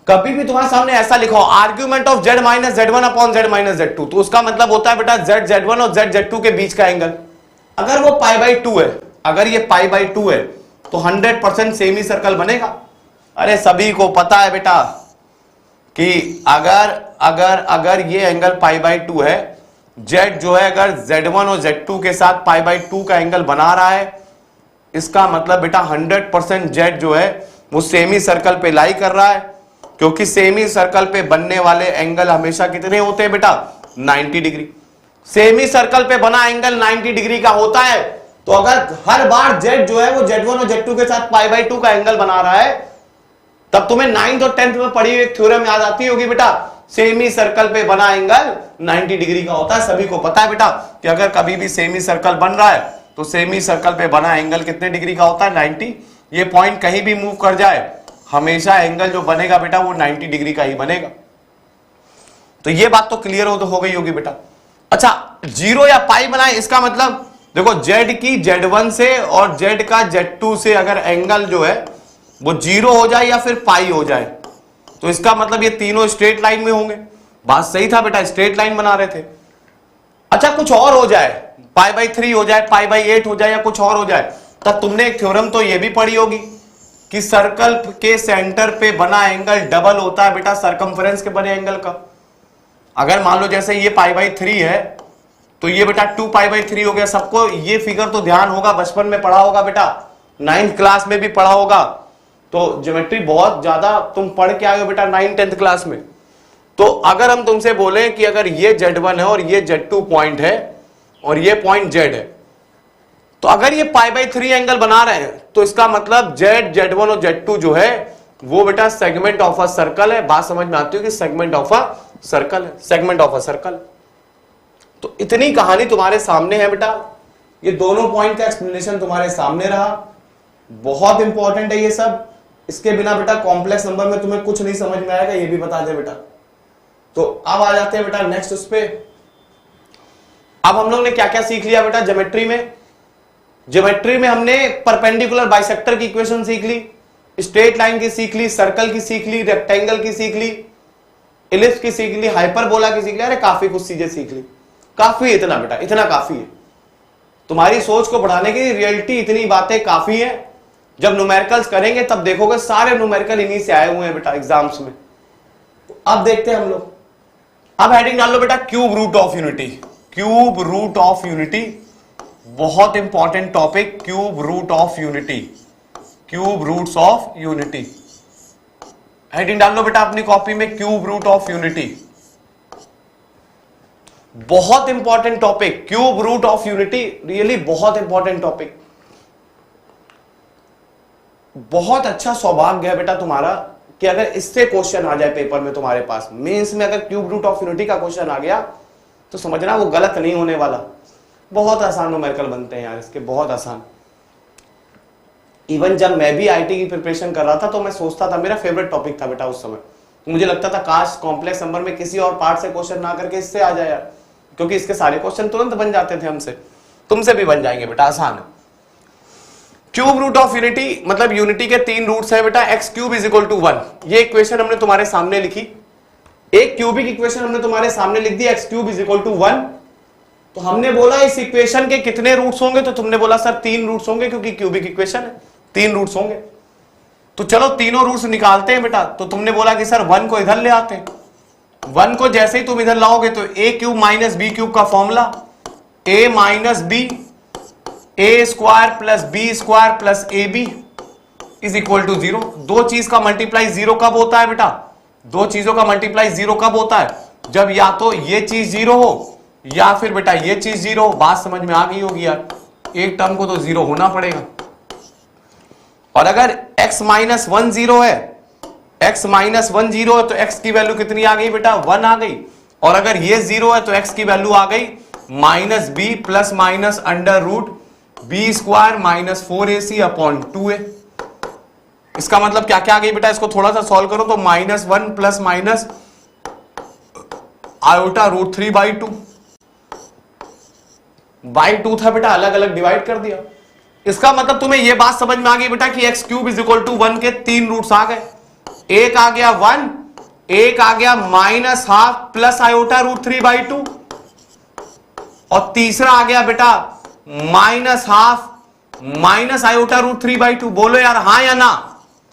A: कभी भी तुम्हारे सामने ऐसा लिखो argument of z minus z1 upon z minus z2, तो उसका मतलब होता है बेटा z z1 और z z2 के बीच का एंगल। अगर वो π/2 है, अगर ये π/2 है तो 100% सेमी सर्कल बनेगा। अरे सभी को पता है बेटा कि अगर अगर अगर ये एंगल π/2 है, z जो है अगर z1 और z2 के साथ π/2 का एंगल बना रहा है, इसका मतलब बेटा 100% z जो है वो सेमी सर्कल पे लाई कर रहा है, क्योंकि सेमी सर्कल पे बनने वाले एंगल हमेशा कितने होते हैं बेटा? 90 डिग्री। सेमी सर्कल पे बना एंगल 90 डिग्री का होता है, तो अगर हर बार z जो है वो z1 और z2 के साथ π/2 का एंगल बना रहा है, तब तुम्हें 9th और 10th में पढ़ी हुई एक थ्योरम याद आती होगी बेटा, सेमी सर्कल पे बना एंगल 90 डिग्री का होता है। सभी को पता है बेटा कि अगर कभी भी सेमी सर्कल बन रहा है तो सेमी सर्कल पे बना एंगल कितने डिग्री का होता है? 90। ये पॉइंट कहीं भी मूव कर जाए, हमेशा एंगल जो बनेगा बेटा वो 90 डिग्री का ही बनेगा। तो ये बात तो क्लियर हो गई होगी बेटा। अच्छा, 0 या पाई बनाए, इसका मतलब देखो z की z1 से और z का z2 से अगर एंगल जो है वो 0 हो जाए या फिर पाई हो जाए, तो इसका मतलब ये तीनों स्ट्रेट लाइन में होंगे। बात सही था बेटा, स्ट्रेट लाइन बना रहे थे। अच्छा कुछ और हो जाए, π/3 हो जाए, π/8 हो जाए या कुछ और हो जाए, तब तुमने एक थ्योरम तो ये भी पढ़ी होगी कि सर्कल के सेंटर पे बना एंगल डबल होता है बेटा सरकमफ्रेंस के बने एंगल का। अगर मान लो जैसे ये π/3 है तो ये बेटा 2π/3 हो गया। सबको ये फिगर तो ध्यान होगा, बचपन में पढ़ा होगा बेटा, 9th क्लास में भी पढ़ा होगा। तो ज्योमेट्री बहुत ज्यादा तुम पढ़ के आए हो बेटा 9th 10th क्लास में। तो अगर हम तुमसे बोले कि अगर ये z1 है और ये z2 पॉइंट है और ये पॉइंट z है, तो अगर ये π/3 एंगल बना रहे हैं तो इसका मतलब z z1 और z2 जो है वो बेटा सेगमेंट ऑफ अ सर्कल है। बात समझ में आती है कि सेगमेंट ऑफ अ सर्कल है, सेगमेंट ऑफ अ सर्कल। तो इतनी कहानी तुम्हारे सामने है बेटा, ये दोनों पॉइंट का एक्सप्लेनेशन तुम्हारे सामने रहा। बहुत इंपॉर्टेंट है ये सब, इसके बिना बेटा कॉम्प्लेक्स नंबर में तुम्हें कुछ नहीं समझ में आएगा, ये भी बता दे बेटा। तो अब आ जाते हैं बेटा नेक्स्ट उस पे। अब हम लोग ने क्या क्या सीख लिया बेटा ज्योमेट्री में? ज्योमेट्री में हमने परपेंडिकुलर बाइसेक्टर की इक्वेशन सीख ली, स्ट्रेट लाइन की सीख ली, सर्कल की सीख ली, रेक्टेंगल की सीख ली, इलिप्स की सीख ली, हाइपरबोला की सीख ली। अरे काफी कुछ चीजें सीख ली, काफी है इतना बेटा, इतना काफी है तुम्हारी सोच को बढ़ाने की। रियलिटी इतनी बातें काफी है। जब न्यूमेरिकल्स करेंगे तब देखोगे सारे न्यूमेरिकल इन्हीं से आए हुए हैं बेटा एग्जाम्स में। तो अब देखते हैं हम लोग, अब हेडिंग डाल लो बेटा cube root of unity. Cube root of unity बहुत important topic, cube root of unity, cube roots of unity. Heading डाल लो बेटा अपनी कॉपी में क्यूब रूट ऑफ यूनिटी। बहुत important topic cube root of unity, really बहुत important topic. बहुत अच्छा सौभाग्य है बेटा तुम्हारा कि अगर इससे क्वेश्चन आ जाए पेपर में तुम्हारे पास, मेंस में अगर क्यूब रूट ऑफ यूनिटी का क्वेश्चन आ गया तो समझना वो गलत नहीं होने वाला। बहुत आसान न्यूमेरिकल बनते हैं यार इसके, बहुत आसान। इवन जब मैं भी आईटी की प्रिपरेशन कर रहा था तो मैं सोचता था, मेरा फेवरेट टॉपिक था बेटा उस समय। मुझे लगता था काश कॉम्प्लेक्स नंबर में किसी और पार्ट से क्वेश्चन ना करके इससे आ जाए यार, क्योंकि इसके सारे क्वेश्चन तुरंत बन जाते थे हमसे। तुमसे भी बन जाएंगे बेटा, आसान है। क्यूब रूट ऑफ यूनिटी मतलब यूनिटी के 3 रूट्स है बेटा, X cube is equal to 1। ये इक्वेशन हमने तुम्हारे सामने लिखी, एक क्यूबिक इक्वेशन हमने तुम्हारे सामने लिख दी, x cube is equal to 1। तो हमने बोला इस इक्वेशन के कितने रूट्स होंगे, तो तुमने बोला सर 3 रूट्स होंगे, क्योंकि क्यूबिक इक्वेशन है 3 रूट्स होंगे। तो चलो तीनों रूट्स निकालते हैं बेटा। तो तुमने बोला कि सर 1 को इधर ले आते हैं। 1 को जैसे ही तुम इधर लाओगे तो A cube minus B cube का formula, A minus B A square plus B square plus A B is equal to 0। दो चीज का मल्टीप्लाई 0 कब होता है बेटा? दो चीजों का मल्टीप्लाई 0 कब होता है? जब या तो ये चीज 0 हो या फिर बेटा ये चीज 0 हो। बात समझ में आ गई होगी यार, एक टर्म को तो 0 होना पड़ेगा। और अगर x माइनस 1 0 है, x माइनस 1 0 है तो x की वैल्यू कितनी आ गई बेटा? 1 आ गई। और अगर ये 0 है तो x की वैल्यू आ गई minus B plus minus under root B square minus 4ac upon 2a। इसका मतलब क्या क्या आ गई बेटा, इसको थोड़ा सा सॉल्व करो तो -1 plus minus iota root 3/2 by 2 था बेटा, अलग अलग डिवाइड कर दिया। इसका मतलब तुम्हें यह बात समझ में आ गई बेटा कि x cube is equal to 1 के 3 रूट्स आ गए। एक आ गया 1, एक आ गया -½ प्लस आयोटा रूट 3/2 और तीसरा आ गया बेटा -½ माइनस आयोटा रूट 3/2। बोलो यार हाँ या ना।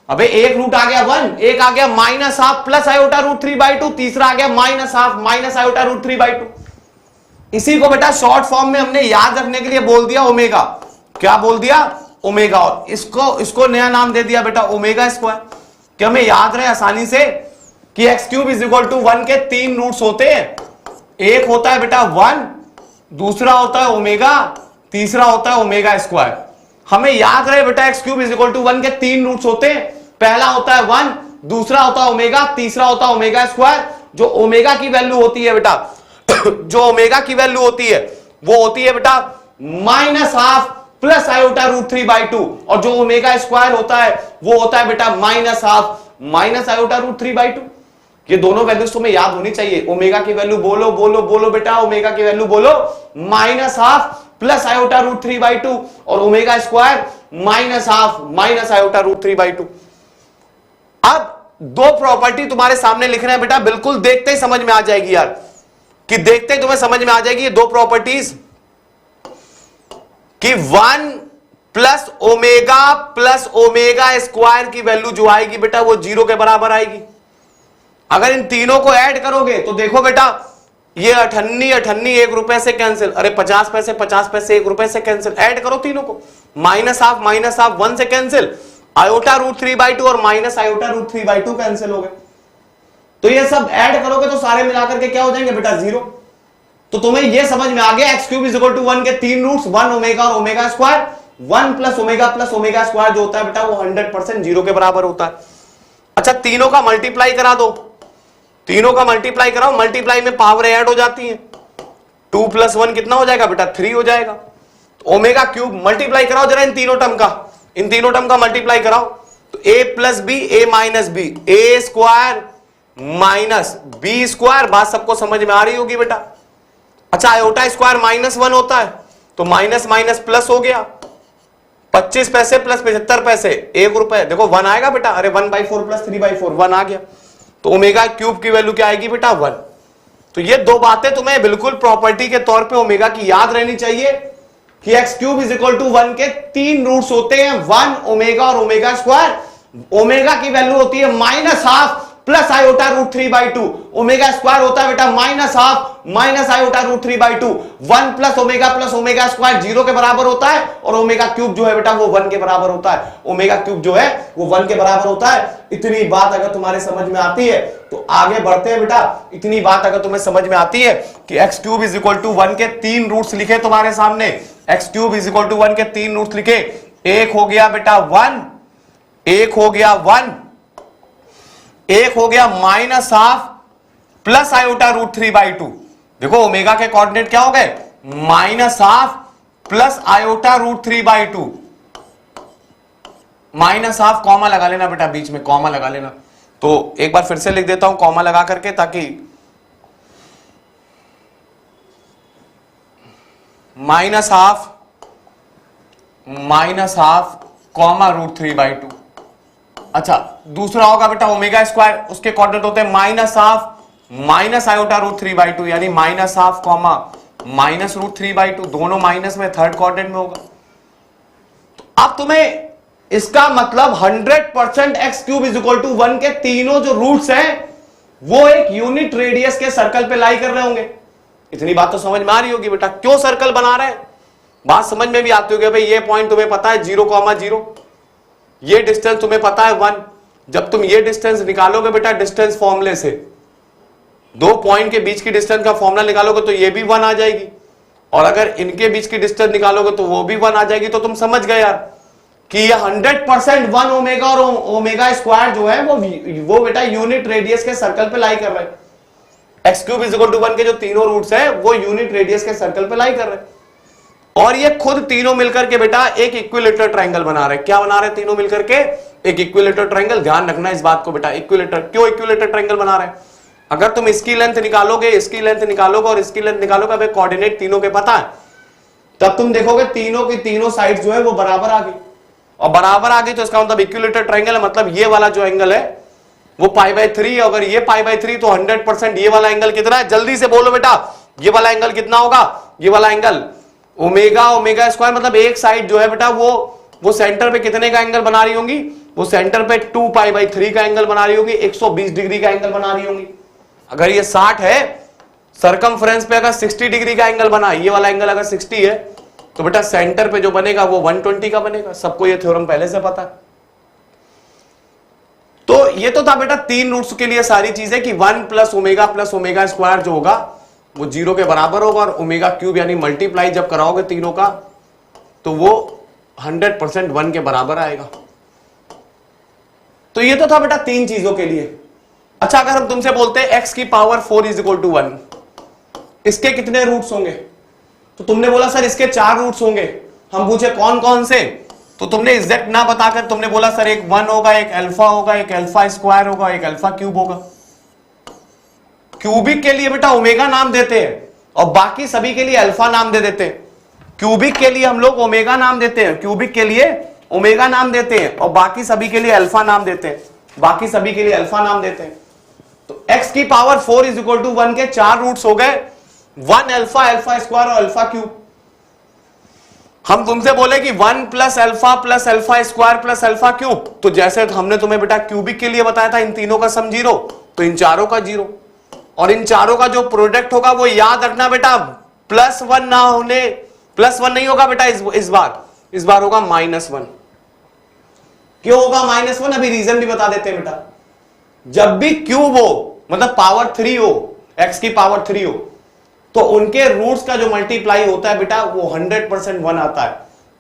A: अबे एक रूट आ गया 1, एक आ गया -½ प्लस आयोटा रूट 3/2, तीसरा आ गया -½ माइनस आयोटा रूट 3/2। इसी को बेटा शॉर्ट फॉर्म में हमने याद रखने के लिए बोल दिया ओमेगा। क्या बोल दिया? ओमेगा। और इसको नया नाम दे दिया बेटा ओमेगा स्क्वायर, कि हमें याद रहे आसानी से कि x cube is equal to 1 के 3 रूट्स होते हैं। एक होता है बेटा 1, दूसरा होता है ओमेगा, तीसरा होता है ओमेगा स्क्वायर। हमें याद रहे बेटा x cube is equal to 1 के 3 रूट्स होते हैं। पहला होता है 1, दूसरा होता है ओमेगा, तीसरा होता है ओमेगा स्क्वायर। जो ओमेगा की वैल्यू होती है बेटा जो ओमेगा की वैल्यू होती है वो होती है बेटा -½ प्लस आयोटा रूट 3/2 और जो ओमेगा स्क्वायर होता है वो होता है बेटा -½ माइनस आयोटा रूट 3/2। ये दोनों वैल्यूज तुम्हें याद होनी चाहिए। ओमेगा की वैल्यू बोलो बोलो बोलो बेटा, ओमेगा की वैल्यू बोलो -½ प्लस आयोटा रूट 3/2 और omega square -½ minus iota root 3/2। अब दो प्रॉपर्टी तुम्हारे सामने लिख रहे हैं बेटा, बिल्कुल देखते ही समझ में आ जाएगी यार, कि देखते ही तुम्हें समझ में आ जाएगी ये दो प्रॉपर्टीज कि 1 प्लस ओमेगा स्क्वायर की वैल्यू जो आएगी बेटा वो 0 के बराबर आएगी। अगर इन तीनों को ऐड करोगे तो देखो बेटा ये 98 1 रुपए से कैंसिल, अरे 50 पैसे 1 रुपए से कैंसिल। ऐड करो तीनों को, -½ 1 से कैंसिल, आयोटा रूट 3/2 और माइनस आयोटा रूट 3/2 कैंसिल हो गए। तो ये सब ऐड करोगे तो सारे मिलाकर के क्या हो जाएंगे बेटा 0। तो तुम्हें ये समझ में आ गया x cube is equal to 1 के 3 रूट्स, 1 ओमेगा और omega square. 1 plus omega square जो होता है बेटा वो 100% 0 के बराबर होता है। अच्छा तीनों का मल्टीप्लाई करा दो, तीनों का मल्टीप्लाई कराओ, मल्टीप्लाई में पावर ऐड हो जाती है। 2 + 1 कितना हो जाएगा बेटा 3 हो जाएगा। ओमेगा क्यूब मल्टीप्लाई कराओ जरा इन तीनों टर्म का, इन तीनों टर्म का मल्टीप्लाई कराओ तो a + b a - b a square minus B square. बात सबको समझ में आ रही होगी बेटा। अच्छा आयोटा स्क्वायर -1 होता है तो माइनस माइनस प्लस हो गया, 25 पैसे प्लस 75 पैसे 1 रुपए। देखो 1 आएगा बेटा, अरे 1/4 प्लस 3/4 1 आ गया। तो ओमेगा क्यूब की वैल्यू क्या आएगी बेटा 1। तो ये दो बातें तुम्हें बिल्कुल प्रॉपर्टी के तौर पे ओमेगा की याद रहनी चाहिए कि x cube is equal to 1 के 3 रूट्स होते हैं, 1 ओमेगा और ओमेगा स्क्वायर। ओमेगा की वैल्यू होती है -½ plus iota root 3/2, omega square होता है बेटा -½ minus iota root 3/2। 1 plus omega square 0 के बराबर होता है और ओमेगा क्यूब जो है बेटा वो 1 के बराबर होता है। ओमेगा क्यूब जो है वो 1 के बराबर होता है। इतनी बात अगर तुम्हारे समझ में आती है तो आगे बढ़ते हैं बेटा। इतनी बात अगर तुम्हें समझ में आती है कि x cube is equal to 1 के 3 रूट्स लिखे तुम्हारे सामने, x cube is equal to 1 के 3 रूट्स लिखे, एक हो गया बेटा 1, एक हो गया 1, एक हो गया -½ प्लस आयोटा रूट 3/2। देखो ओमेगा के कोऑर्डिनेट क्या हो गए, -½ प्लस आयोटा रूट 3/2। -½ कॉमा लगा लेना बेटा, बीच में कॉमा लगा लेना। तो एक बार फिर से लिख देता हूं कॉमा लगा करके, ताकि -½ कॉमा रूट 3/2। अच्छा दूसरा होगा बेटा ओमेगा स्क्वायर, उसके कोऑर्डिनेट होते हैं -½ माइनस आयोटा रूट 3/2, यानी -½ कॉमा माइनस रूट 3/2, दोनों माइनस में थर्ड कोऑर्डिनेट में होगा। अब तुम्हें इसका मतलब 100% x cube is equal to 1 के तीनों जो रूट्स हैं वो एक यूनिट रेडियस के सर्कल पे लाई कर रहे होंगे। इतनी बात तो समझ में आ रही होगी बेटा, क्यों सर्कल बना रहे हैं। बात समझ में भी आती होगी भाई, ये पॉइंट तुम्हें पता है 0,0, ये डिस्टेंस तुम्हें पता है 1। जब तुम ये डिस्टेंस निकालोगे बेटा डिस्टेंस फॉर्मूले से, दो पॉइंट के बीच की डिस्टेंस का फॉर्मूला निकालोगे तो ये भी 1 आ जाएगी, और अगर इनके बीच की डिस्टेंस निकालोगे तो वो भी 1 आ जाएगी। तो तुम समझ गए यार कि ये 100% 1 ओमेगा और ओमेगा स्क्वायर जो है वो बेटा यूनिट रेडियस के सर्कल पे लाई कर रहे हैं। x cube is equal to 1 के जो तीनों रूट्स हैं वो यूनिट रेडियस के सर्कल पे लाई कर रहे हैं। और ये खुद तीनों मिलकर के बेटा एक इक्विलेटरल ट्रायंगल बना रहे हैं। क्या बना रहे हैं तीनों मिलकर के? एक इक्विलेटरल ट्रायंगल। ध्यान रखना इस बात को बेटा, इक्विलेटर। क्यों इक्विलेटरल ट्रायंगल बना रहे हैं? अगर तुम इसकी लेंथ निकालोगे, इसकी लेंथ निकालोगे और इसकी लेंथ निकालोगे, अब कोऑर्डिनेट तीनों के पता है, तब तुम देखोगे तीनों की तीनों साइड जो है वो बराबर आ गई, और बराबर आ गई तो इसका मतलब इक्विलेटरल ट्रायंगल है, मतलब ये वाला जो एंगल है वो π/3। अगर ये π/3 तो 100% ये वाला एंगल कितना है? जल्दी से बोलो बेटा, ये वाला एंगल कितना होगा? ये वाला एंगल ओमेगा स्क्वायर, मतलब एक साइड जो है बेटा वो सेंटर पे कितने का एंगल बना रही होंगी? वो सेंटर पे 2π/3 का एंगल बना रही होगी, 120 डिग्री का एंगल बना रही होंगी। अगर ये 60 है, सरकमफ्रेंस पे अगर 60 डिग्री का एंगल बना, ये वाला एंगल अगर 60 है, तो बेटा सेंटर पे जो बनेगा वो 120 का बनेगा। सबको ये थ्योरम पहले से पता है। तो ये तो था बेटा 3 रूट्स के लिए सारी चीजें कि 1 + ओमेगा स्क्वायर जो होगा वो 0 के बराबर होगा, और ओमेगा³ यानी मल्टीप्लाई जब कराओगे तीनों का तो वो 100% 1 के बराबर आएगा। तो ये तो था बेटा 3 चीजों के लिए। अच्छा, अगर हम तुमसे बोलते हैं x की पावर 4 = 1, इसके कितने रूट्स होंगे? तो तुमने बोला सर इसके 4 रूट्स होंगे। हम पूछे कौन कौन से, तो तुमने एग्जैक्ट ना बताकर तुमने बोला सर एक 1 होगा, एक अल्फा होगा, एक अल्फा स्क्वायर होगा, एक अल्फा³ होगा। क्यूबिक के लिए बेटा ओमेगा नाम देते हैं और बाकी सभी के लिए अल्फा नाम दे देते हैं। क्यूबिक के लिए हम लोग ओमेगा नाम देते हैं, क्यूबिक के लिए ओमेगा नाम देते हैं, और बाकी सभी के लिए अल्फा नाम देते हैं, बाकी सभी के लिए अल्फा नाम देते हैं। तो x की पावर 4 = 1 के 4 रूट्स हो गए, 1 अल्फा, अल्फा स्क्वायर और अल्फा³। हम तुमसे बोले कि 1 + अल्फा + अल्फा स्क्वायर + अल्फा³, तो जैसे हमने तुम्हें बेटा क्यूबिक के लिए बताया था इन तीनों का सम 0, तो इन चारों का 0, और इन चारों का जो प्रोडक्ट होगा वो याद रखना बेटा +1 ना होने, +1 नहीं होगा बेटा इस बार होगा -1। क्यों होगा -1? अभी रीजन भी बता देते हैं बेटा। जब भी क्यूब हो, मतलब पावर 3 हो, x की पावर 3 हो, तो उनके रूट्स का जो मल्टीप्लाई होता है बेटा वो 100% 1 आता है।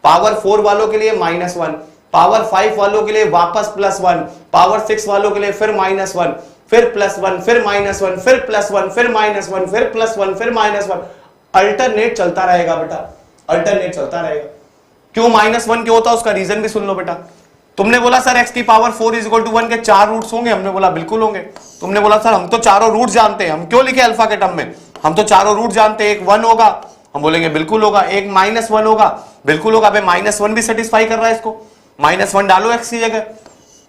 A: पावर 4 वालों के लिए -1, पावर 5 वालों के लिए वापस +1, पावर 6 वालों के लिए फिर -1, फिर +1, फिर -1, फिर +1, फिर -1, फिर +1, फिर -1। अल्टरनेट चलता रहेगा बेटा, अल्टरनेट चलता रहेगा। क्यों -1 क्यों होता है उसका रीजन भी सुन लो बेटा। तुमने बोला सर x की पावर 4 = 1 के 4 रूट्स होंगे, हमने बोला बिल्कुल होंगे। तुमने बोला सर हम तो चारों रूट जानते हैं, हम क्यों लिखे अल्फा के टर्म में? हम तो चारों रूट जानते हैं, एक 1 होगा, हम बोलेंगे बिल्कुल होगा, एक -1 होगा, बिल्कुल होगा। अबे -1 भी सेटिस्फाई कर रहा है इसको, -1 डालो x की जगह।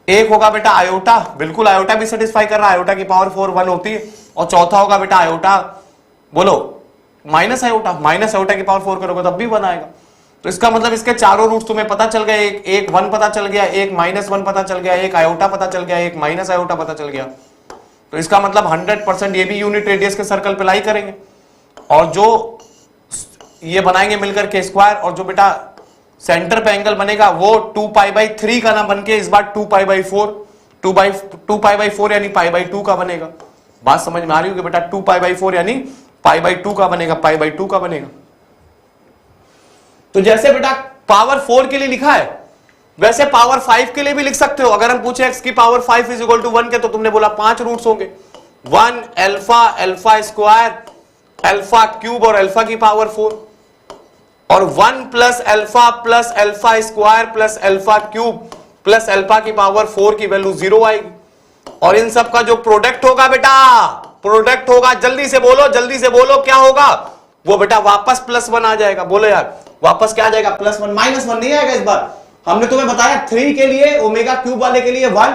A: एक होगा बेटा आयोटा, बिल्कुल आयोटा भी सेटिस्फाई कर रहा है, आयोटा की पावर 4 1 होती है। और चौथा होगा बेटा आयोटा, बोलो माइनस आयोटा की पावर 4 करोगे तब भी 1 आएगा। तो इसका मतलब इसके चारों रूट्स तुम्हें पता चल गए, एक 1 पता चल गया, एक -1 पता चल गया, एक आयोटा पता चल गया, एक माइनस आयोटा पता चल गया। तो इसका मतलब 100% ये भी यूनिट रेडियस के सर्कल पे लाई करेंगे, और जो ये बनाएंगे मिलकर के स्क्वायर, और जो बेटा सेंटर पे एंगल बनेगा वो 2π/3 का ना बन के इस बार 2π/4, 2π/4 यानी π/2 का बनेगा। बात समझ में आ रही होगी बेटा, 2π/4 यानी π/2 का बनेगा, π/2 का बनेगा। तो जैसे बेटा पावर 4 के लिए लिखा है वैसे पावर 5 के लिए भी लिख सकते हो। अगर हम पूछे x की पावर 5 = 1 के, तो तुमने बोला 5 रूट्स होंगे, 1 अल्फा, अल्फा स्क्वायर, अल्फा³ और अल्फा की पावर 4, और 1 + अल्फा + अल्फा स्क्वायर + अल्फा³ + अल्फा की पावर 4 की वैल्यू 0 आएगी। और इन सब का जो प्रोडक्ट होगा बेटा, प्रोडक्ट होगा, जल्दी से बोलो क्या होगा? वो बेटा वापस +1 आ जाएगा। बोलो यार, वापस क्या आ जाएगा? +1, -1 नहीं आएगा इस बार। हमने तुम्हें बताया 3 के लिए ओमेगा³ वाले के लिए 1,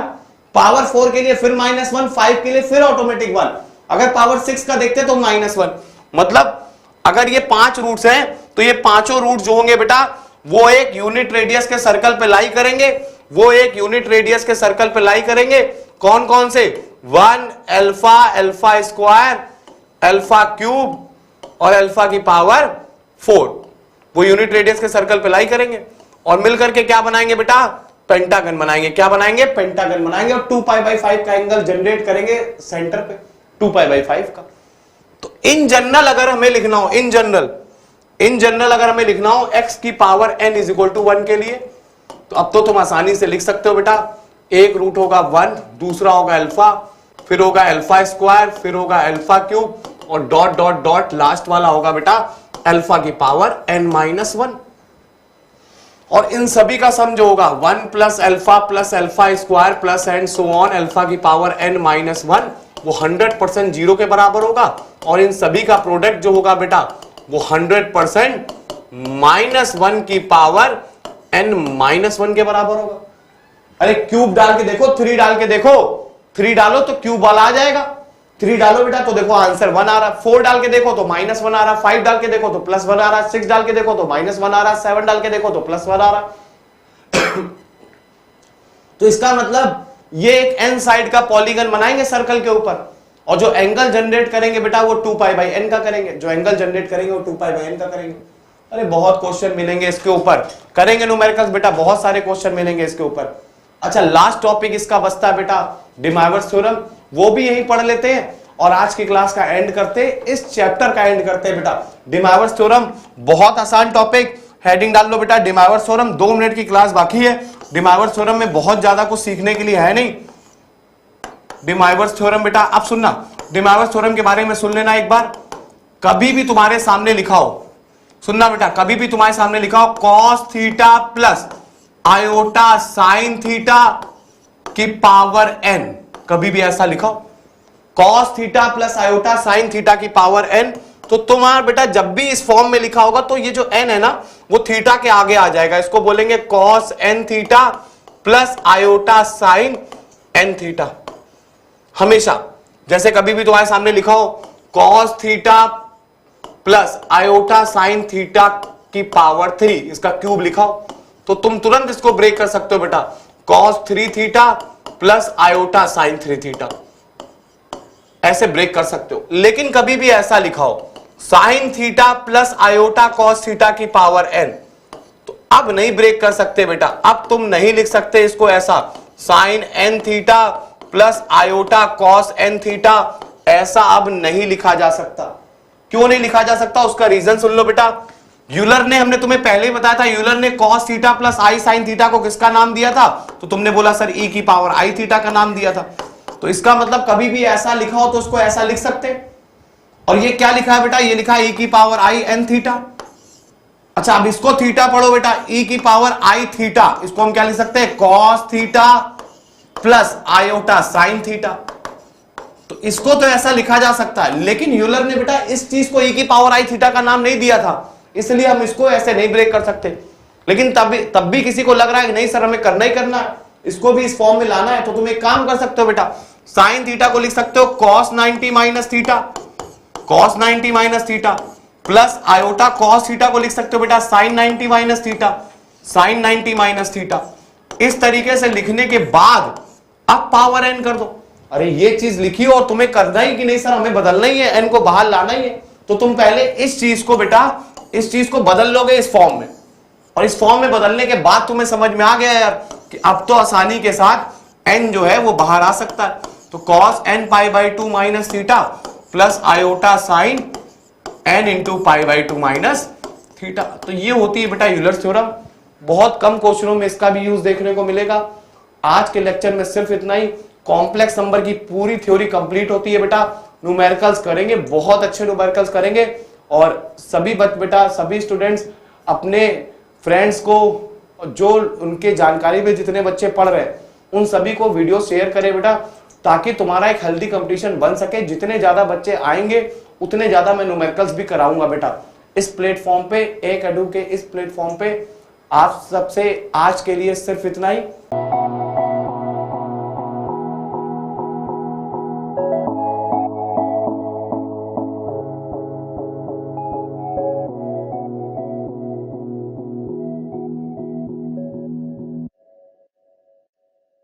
A: पावर 4 के लिए फिर -1, 5 के लिए फिर ऑटोमेटिक 1, अगर पावर 6 का देखते तो -1। मतलब अगर ये 5 रूट्स हैं तो ये पांचों रूट जो होंगे बेटा वो एक यूनिट रेडियस के सर्कल पे लाई करेंगे, वो एक यूनिट रेडियस के सर्कल पे लाई करेंगे। कौन कौन से? 1 अल्फा, अल्फा स्क्वायर, अल्फा³ और अल्फा की पावर 4, वो यूनिट रेडियस के सर्कल पे लाई करेंगे और मिलकर के क्या बनाएंगे बेटा? पेंटागन बनाएंगे। क्या बनाएंगे? पेंटागन बनाएंगे, और 2π/5 का एंगल जनरेट करेंगे सेंटर पे, 2π/5 का। तो इन जनरल अगर हमें लिखना हो, इन जनरल अगर हमें लिखना हो x की पावर n = 1 के लिए, तो अब तो तुम आसानी से लिख सकते हो बेटा, एक रूट होगा 1, दूसरा होगा अल्फा, फिर होगा अल्फा स्क्वायर, फिर होगा अल्फा³ और डॉट डॉट डॉट लास्ट वाला होगा बेटा अल्फा की पावर n माइनस 1, और इन सभी का सम जो होगा 1 plus alpha square plus and so on alpha की पावर n माइनस 1, वो 100% जीरो के बराबर होगा, और इन सभी का प्रोडक्ट जो होगा बेटा वो 100% माइनस 1 की पावर n माइनस 1 के बराबर होगा। अरे क्यूब डाल के देखो, 3 डाल के देखो, 3 डालो तो क्यूब वाला आ जाएगा, 3 डालो बेटा तो देखो आंसर 1 आ रहा, 4 डाल के देखो तो माइनस 1 आ रहा, 5 डाल के देखो तो प्लस 1 आ रहा, 6 डाल के देखो तो माइनस 1 आ रहा, 7 डाल के देखो तो प्लस 1 आ रहा। तो इसका मतलब ये एक एन साइड का पॉलीगन बनाएंगे सर्कल के ऊपर, और जो एंगल जनरेट करेंगे बेटा वो 2 पाई बाई एन का करेंगे, जो एंगल जनरेट करेंगे वो 2 पाई बाई एन का करेंगे। अरे बहुत क्वेश्चन मिलेंगे इसके ऊपर, करेंगे न्यूमेरिकल्स बेटा, बहुत सारे क्वेश्चन मिलेंगे इसके ऊपर। अच्छा लास्ट टॉपिक इसका बचता है बेटा डी मार्विस थ्योरम, वो भी यही पढ़ लेते हैं और आज की क्लास का एंड करते, इस चैप्टर का एंड करते हैं बेटा। डी मार्विस थ्योरम बहुत आसान टॉपिक, हेडिंग डाल लो बेटा डी मार्विस थ्योरम, 2 मिनट की क्लास बाकी है। डी मार्विस थ्योरम में बहुत ज्यादा कुछ सीखने के लिए है नहीं। डी मार्विस थ्योरम बेटा अब सुनना, डी मार्विस थ्योरम के बारे में सुन लेना एक बार। कभी भी तुम्हारे सामने लिखा हो, सुनना बेटा, कभी भी तुम्हारे सामने लिखा हो cos theta plus iota sine theta की पावर n, कभी भी ऐसा लिखा हो cos theta plus iota sine theta की पावर n, तो तुम्हारा बेटा जब भी इस फॉर्म में लिखा होगा तो ये जो n है ना वो थीटा के आगे आ जाएगा, इसको बोलेंगे cos n theta plus iota sine n theta. हमेशा जैसे कभी भी तुम्हारे सामने लिखा हो cos theta plus iota sine theta की पावर 3, इसका क्यूब लिखा हो तो तुम तुरंत इसको ब्रेक कर सकते हो बेटा, cos 3 theta plus iota sine 3 theta, ऐसे ब्रेक कर सकते हो। लेकिन कभी भी ऐसा लिखा हो sine theta plus iota cos theta की पावर n, तो अब नहीं ब्रेक कर सकते बेटा, अब तुम नहीं लिख सकते इसको ऐसा sine n theta plus iota cos n theta, ऐसा अब नहीं लिखा जा सकता। क्यों नहीं लिखा जा सकता, उसका रीजन सुन लो बेटा। यूलर ने, हमने तुम्हें पहले ही बताया था, यूलर ने cos थीटा प्लस आई साइन थीटा को किसका नाम दिया था, तो तुमने बोला सर e की पावर आई थीटा का नाम दिया था। तो इसका मतलब कभी भी ऐसा लिखा हो तो उसको ऐसा लिख सकते। और ये क्या लिखा है बेटा, ये लिखा है e की पावर आई एन थीटा। अच्छा अब इसको थीटा पढ़ो बेटा, e की पावर आई थीटा, इसको हम क्या लिख सकते हैं cos theta plus iota sine theta, तो इसको तो ऐसा लिखा जा सकता है। लेकिन यूलर ने बेटा इस चीज को e की पावर आई थीटा का नाम नहीं दिया था, इसलिए हम इसको ऐसे नहीं ब्रेक कर सकते। लेकिन तब भी किसी को लग रहा है कि नहीं सर हमें करना ही करना है, इसको भी इस फॉर्म में लाना है, तो तुम एक काम कर सकते हो बेटा, साइन थीटा को लिख सकते हो cos 90 minus theta, cos 90 minus theta plus iota cos theta को लिख सकते हो बेटा sine 90 minus theta, sine 90 minus theta. इस तरीके से लिखने के बाद अब पावर n कर दो। अरे ये चीज लिखी हो और तुम्हें करना ही कि नहीं सर हमें बदलना ही है, n को बाहर लाना ही है, तो तुम पहले इस चीज को बेटा, इस चीज को बदल लोगे इस फॉर्म में, और इस फॉर्म में बदलने के बाद तुम्हें समझ में आ गया यार कि अब तो आसानी के साथ n जो है वो बाहर आ सकता है। तो cos n pi by 2 minus theta plus iota sine n into pi by 2 minus theta, तो ये होती है बेटा यूलर थ्योरम। बहुत कम क्वेश्चनों में इसका भी यूज देखने को मिलेगा। आज के लेक्चर में सिर्फ इतना ही, कॉम्प्लेक्स नंबर की पूरी थ्योरी कंप्लीट होती है बेटा। न्यूमेरिकल्स करेंगे, बहुत अच्छे न्यूमेरिकल्स करेंगे, और सभी बेटा सभी स्टूडेंट्स अपने फ्रेंड्स को, जो उनके जानकारी में जितने बच्चे पढ़ रहे हैं उन सभी को वीडियो शेयर करें बेटा, ताकि तुम्हारा एक हेल्दी कंपटीशन बन सके। जितने ज्यादा बच्चे आएंगे उतने ज्यादा मैं न्यूमेरिकल्स भी कराऊंगा बेटा इस प्लेटफॉर्म पे, एक एडू के इस प्लेटफॉर्म पे। आप सबसे आज के लिए सिर्फ इतना ही।